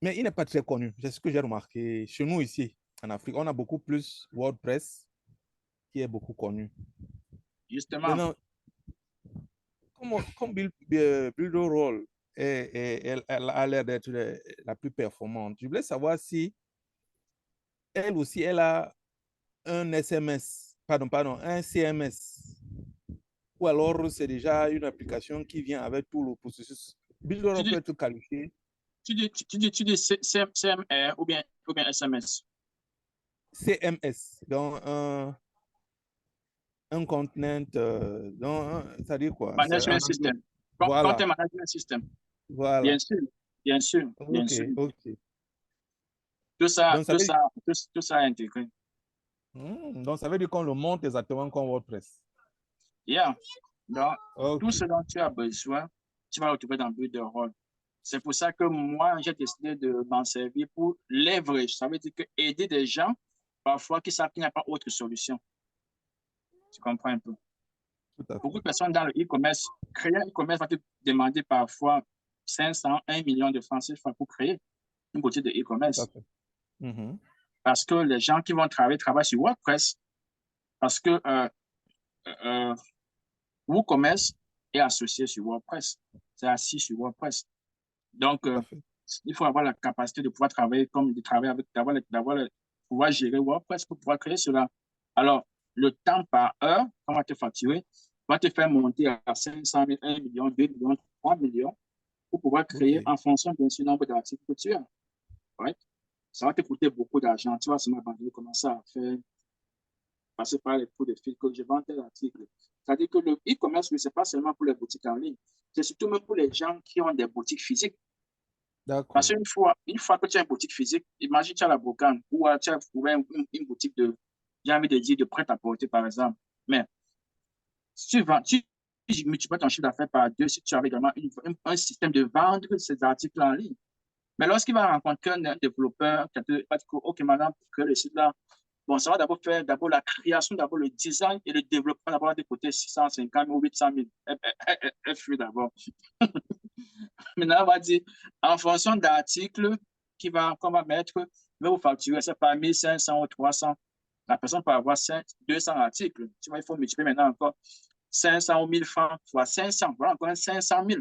B: Mais il n'est pas très connu, c'est ce que j'ai remarqué. Chez nous ici, en Afrique, on a beaucoup plus WordPress qui est beaucoup connu.
A: Justement.
B: Maintenant, comme Build Your Role elle a l'air d'être la plus performante, je voulais savoir si elle aussi, elle a un SMS, un CMS, ou alors c'est déjà une application qui vient avec tout le processus. Build Your Role peut être qualifié.
A: Tu dis CMR ou bien SMS?
B: CMS, donc un contenant, ça dit quoi?
A: Management System.
B: Voilà.
A: Content Management System.
B: Voilà.
A: Bien sûr, bien sûr, bien sûr.
B: OK.
A: Tout ça,
B: Donc, ça
A: tout
B: veut dire,
A: ça, tout ça est intégré.
B: donc, ça veut dire qu'on le monte exactement comme WordPress.
A: Yeah. Donc, tout
B: OK.
A: ce dont tu as besoin, tu vas le trouver dans Builderall. C'est pour ça que moi, j'ai décidé de m'en servir pour leverage. Ça veut dire que aider des gens, parfois, qui savent qu'il n'y a pas autre solution. Tu comprends un peu?
B: Tout à
A: Beaucoup
B: fait.
A: de personnes dans le e-commerce, créer un e-commerce va te demander parfois 500, 1 million de francs CFA pour créer une boutique de
B: Tout à
A: e-commerce.
B: fait. Mhm.
A: Parce que les gens qui vont travaillent sur WordPress. Parce que WooCommerce est associé sur WordPress. C'est assis sur WordPress. Donc,
B: Tout à fait.
A: il faut avoir la capacité de pouvoir travailler comme de travailler avec, pouvoir gérer WordPress pour pouvoir créer cela. Alors, le temps par heure, on va te facturer, va te faire monter à 500 000, 1 million, 2 millions, 3 millions pour pouvoir créer
B: OK.
A: en fonction bien sûr du nombre d'articles que tu as. Ouais. Ça va te coûter beaucoup d'argent. Tu vas seulement commencer à faire passer par les coups de fil que je vends tel article. C'est-à-dire que le e-commerce, ce n'est pas seulement pour les boutiques en ligne, c'est surtout même pour les gens qui ont des boutiques physiques. Parce
B: D'accord.
A: qu'une fois que tu as une boutique physique, imagine tu as la Brocane ou tu as trouvé une boutique de, j'ai envie de dire, de prêt-à-porter, par exemple. Mais si tu vends, tu multiplies ton chiffre d'affaires par deux si tu avais également un système de vendre ces articles en ligne. Mais lorsqu'il va rencontrer un développeur qui va dire, OK, madame, pour créer le site là, bon, ça va d'abord faire d'abord la création, d'abord le design et le développement d'abord des côtés 650 000 ou 800 000. Elle fuit d'abord. Maintenant, on va dire, en fonction d'articles qu'on va mettre, je vais vous facturer, c'est pas 1500 ou 300. La personne peut avoir 200 articles. Tu vois, il faut multiplier maintenant encore 500 ou 1000 francs fois 500. Voilà encore 500 000.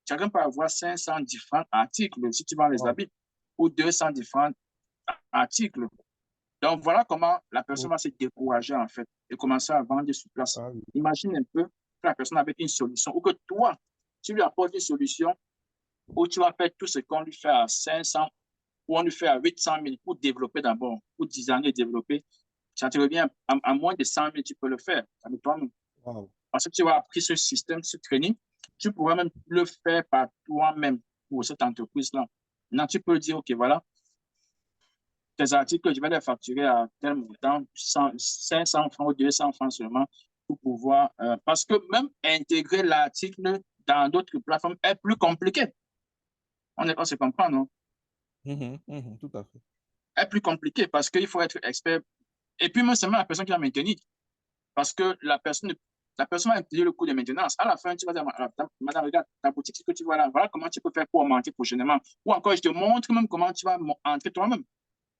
A: Chacun peut avoir 500 différents articles si tu vends les
B: Wow.
A: habits ou 200 différents articles. Donc, voilà comment la personne va se décourager, en fait, et commencer à vendre sur place.
B: Ah oui.
A: Imagine un peu que la personne avec une solution, ou que toi, tu lui apportes une solution où tu vas faire tout ce qu'on lui fait à 500, ou on lui fait à 800 000 pour développer d'abord, pour designer et développer. Ça te revient à moins de 100 000, tu peux le faire avec toi-même.
B: Wow.
A: Parce que tu as appris ce système, ce training, tu pourras même le faire par toi-même pour cette entreprise-là. Maintenant, tu peux dire, OK, voilà, tes articles, je vais les facturer à tel montant, 500 francs ou 200 francs seulement, pour pouvoir, parce que même intégrer l'article dans d'autres plateformes est plus compliqué. On se comprend, non?
B: Tout à fait.
A: Est plus compliqué parce qu'il faut être expert. Et puis, même seulement la personne qui va maintenir. Parce que la personne va payer le coût de maintenance. À la fin, tu vas dire, madame, regarde, ta boutique, ce que tu vois là, voilà comment tu peux faire pour augmenter prochainement. Ou encore, je te montre même comment tu vas entrer toi-même.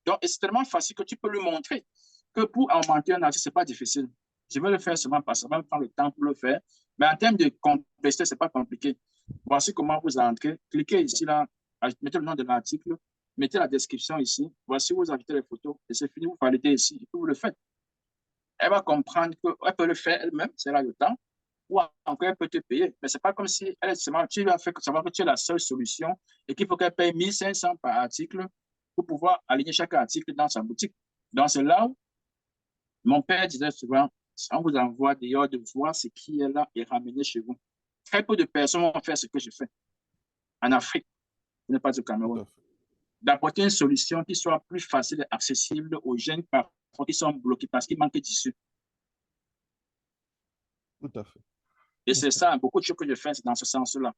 A: Donc, c'est tellement facile que tu peux lui montrer que pour augmenter un article, ce n'est pas difficile. Je vais le faire seulement parce que ça va me prendre le temps pour le faire. Mais en termes de complexité, ce n'est pas compliqué. Voici comment vous entrez. Cliquez ici, là, mettez le nom de l'article, mettez la description ici. Voici où vous ajoutez les photos. Et c'est fini, vous validez ici. Et puis vous le faites. Elle va comprendre qu'elle peut le faire elle-même, c'est là le temps. Ou encore, elle peut te payer. Mais ce n'est pas comme si elle, tu lui as fait savoir que tu es la seule solution et qu'il faut qu'elle paye 1500 par article pour pouvoir aligner chaque article dans sa boutique. Donc, c'est là où mon père disait souvent, on vous envoie dehors de voir ce qui est là et ramener chez vous. Très peu de personnes vont faire ce que je fais en Afrique, ce n'est pas au
B: Tout
A: Cameroun.
B: à fait.
A: D'apporter une solution qui soit plus facile et accessible aux jeunes parfois qui sont bloqués parce qu'il manque d'issue.
B: Tout à fait.
A: Et c'est
B: OK.
A: ça, beaucoup de choses que je fais, c'est dans ce sens-là.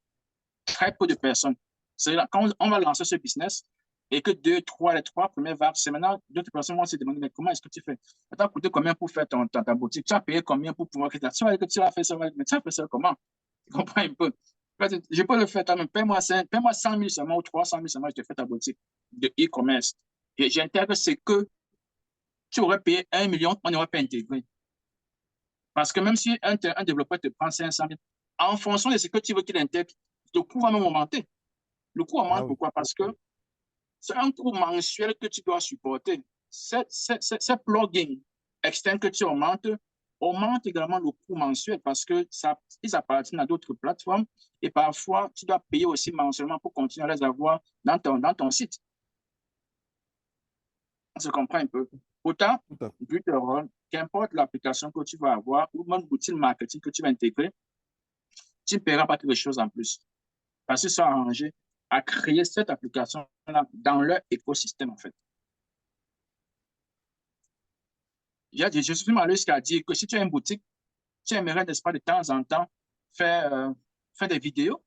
A: Très peu de personnes. C'est là, quand on va lancer ce business et que les trois premières vagues, c'est maintenant, d'autres personnes vont se demander, mais comment est-ce que tu fais? Ça t'a coûté combien pour faire ta boutique? Tu as payé combien pour pouvoir créer? Tu vas que tu as fait ça, mais tu as fait ça comment? Tu comprends un peu? Je peux le faire toi-même. Paie-moi 100 000 seulement ou 300 000 seulement, je te fais ta boutique de e-commerce. Et j'intègre ce que tu aurais payé 1 million, on n'aurait pas intégré. Parce que même si un développeur te prend 500 000, en fonction de ce que tu veux qu'il intègre, le coût va même augmenter. Le coût
B: Ah
A: augmente
B: oui.
A: pourquoi? Parce que c'est un coût mensuel que tu dois supporter. Ces plugins externes que tu augmentent également le coût mensuel parce qu'ils appartiennent à d'autres plateformes et parfois, tu dois payer aussi mensuellement pour continuer à les avoir dans ton site. On se comprend un peu. Autant,
B: Tout à fait.
A: but de rôle, qu'importe l'application que tu vas avoir ou même l'outil marketing que tu vas intégrer, tu ne paieras pas quelque chose en plus. Parce qu'ils sont arrangés à créer cette application-là dans leur écosystème, en fait. Je suis allé jusqu'à dire que si tu as une boutique, tu aimerais, n'est-ce pas, de temps en temps, faire des vidéos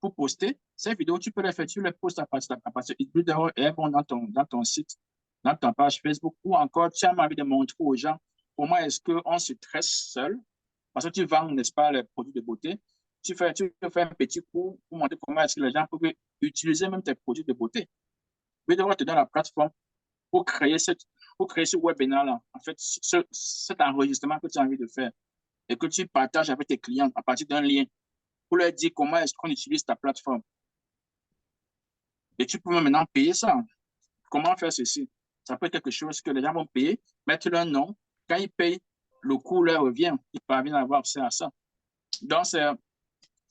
A: pour poster. Ces vidéos, tu peux les faire, tu les postes à partir de bon dans ton site, dans ta page Facebook, ou encore tu as envie de montrer aux gens comment est-ce qu'on se tresse seul, parce que tu vends, n'est-ce pas, les produits de beauté. Tu fais un petit cours pour montrer comment est-ce que les gens peuvent utiliser même tes produits de beauté. Vidéo te donne la plateforme pour créer ce webinaire-là, en fait, cet enregistrement que tu as envie de faire et que tu partages avec tes clients à partir d'un lien pour leur dire comment est-ce qu'on utilise ta plateforme. Et tu peux maintenant payer ça. Comment faire ceci? Ça peut être quelque chose que les gens vont payer, mettre leur nom. Quand ils payent, le coût leur revient. Ils parviennent à avoir accès à ça. Donc, c'est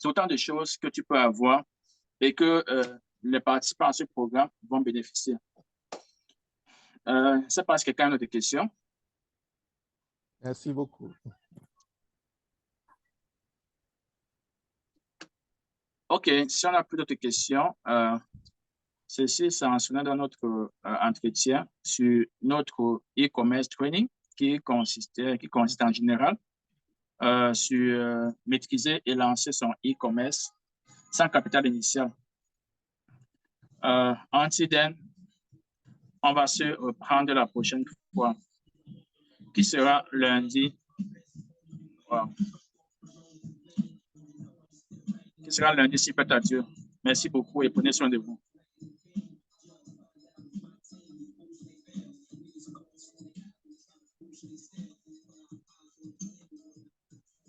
A: autant de choses que tu peux avoir et que les participants à ce programme vont bénéficier. Ça passe quelqu'un a d'autres questions?
B: Merci beaucoup.
A: OK, si on n'a plus d'autres questions, ceci c'est mentionné dans notre entretien sur notre e-commerce training qui consiste en général sur maîtriser et lancer son e-commerce sans capital initial. Then, on va se reprendre la prochaine fois, qui sera lundi. Wow. Qui sera lundi, si peut à Dieu. Merci beaucoup et prenez soin de vous.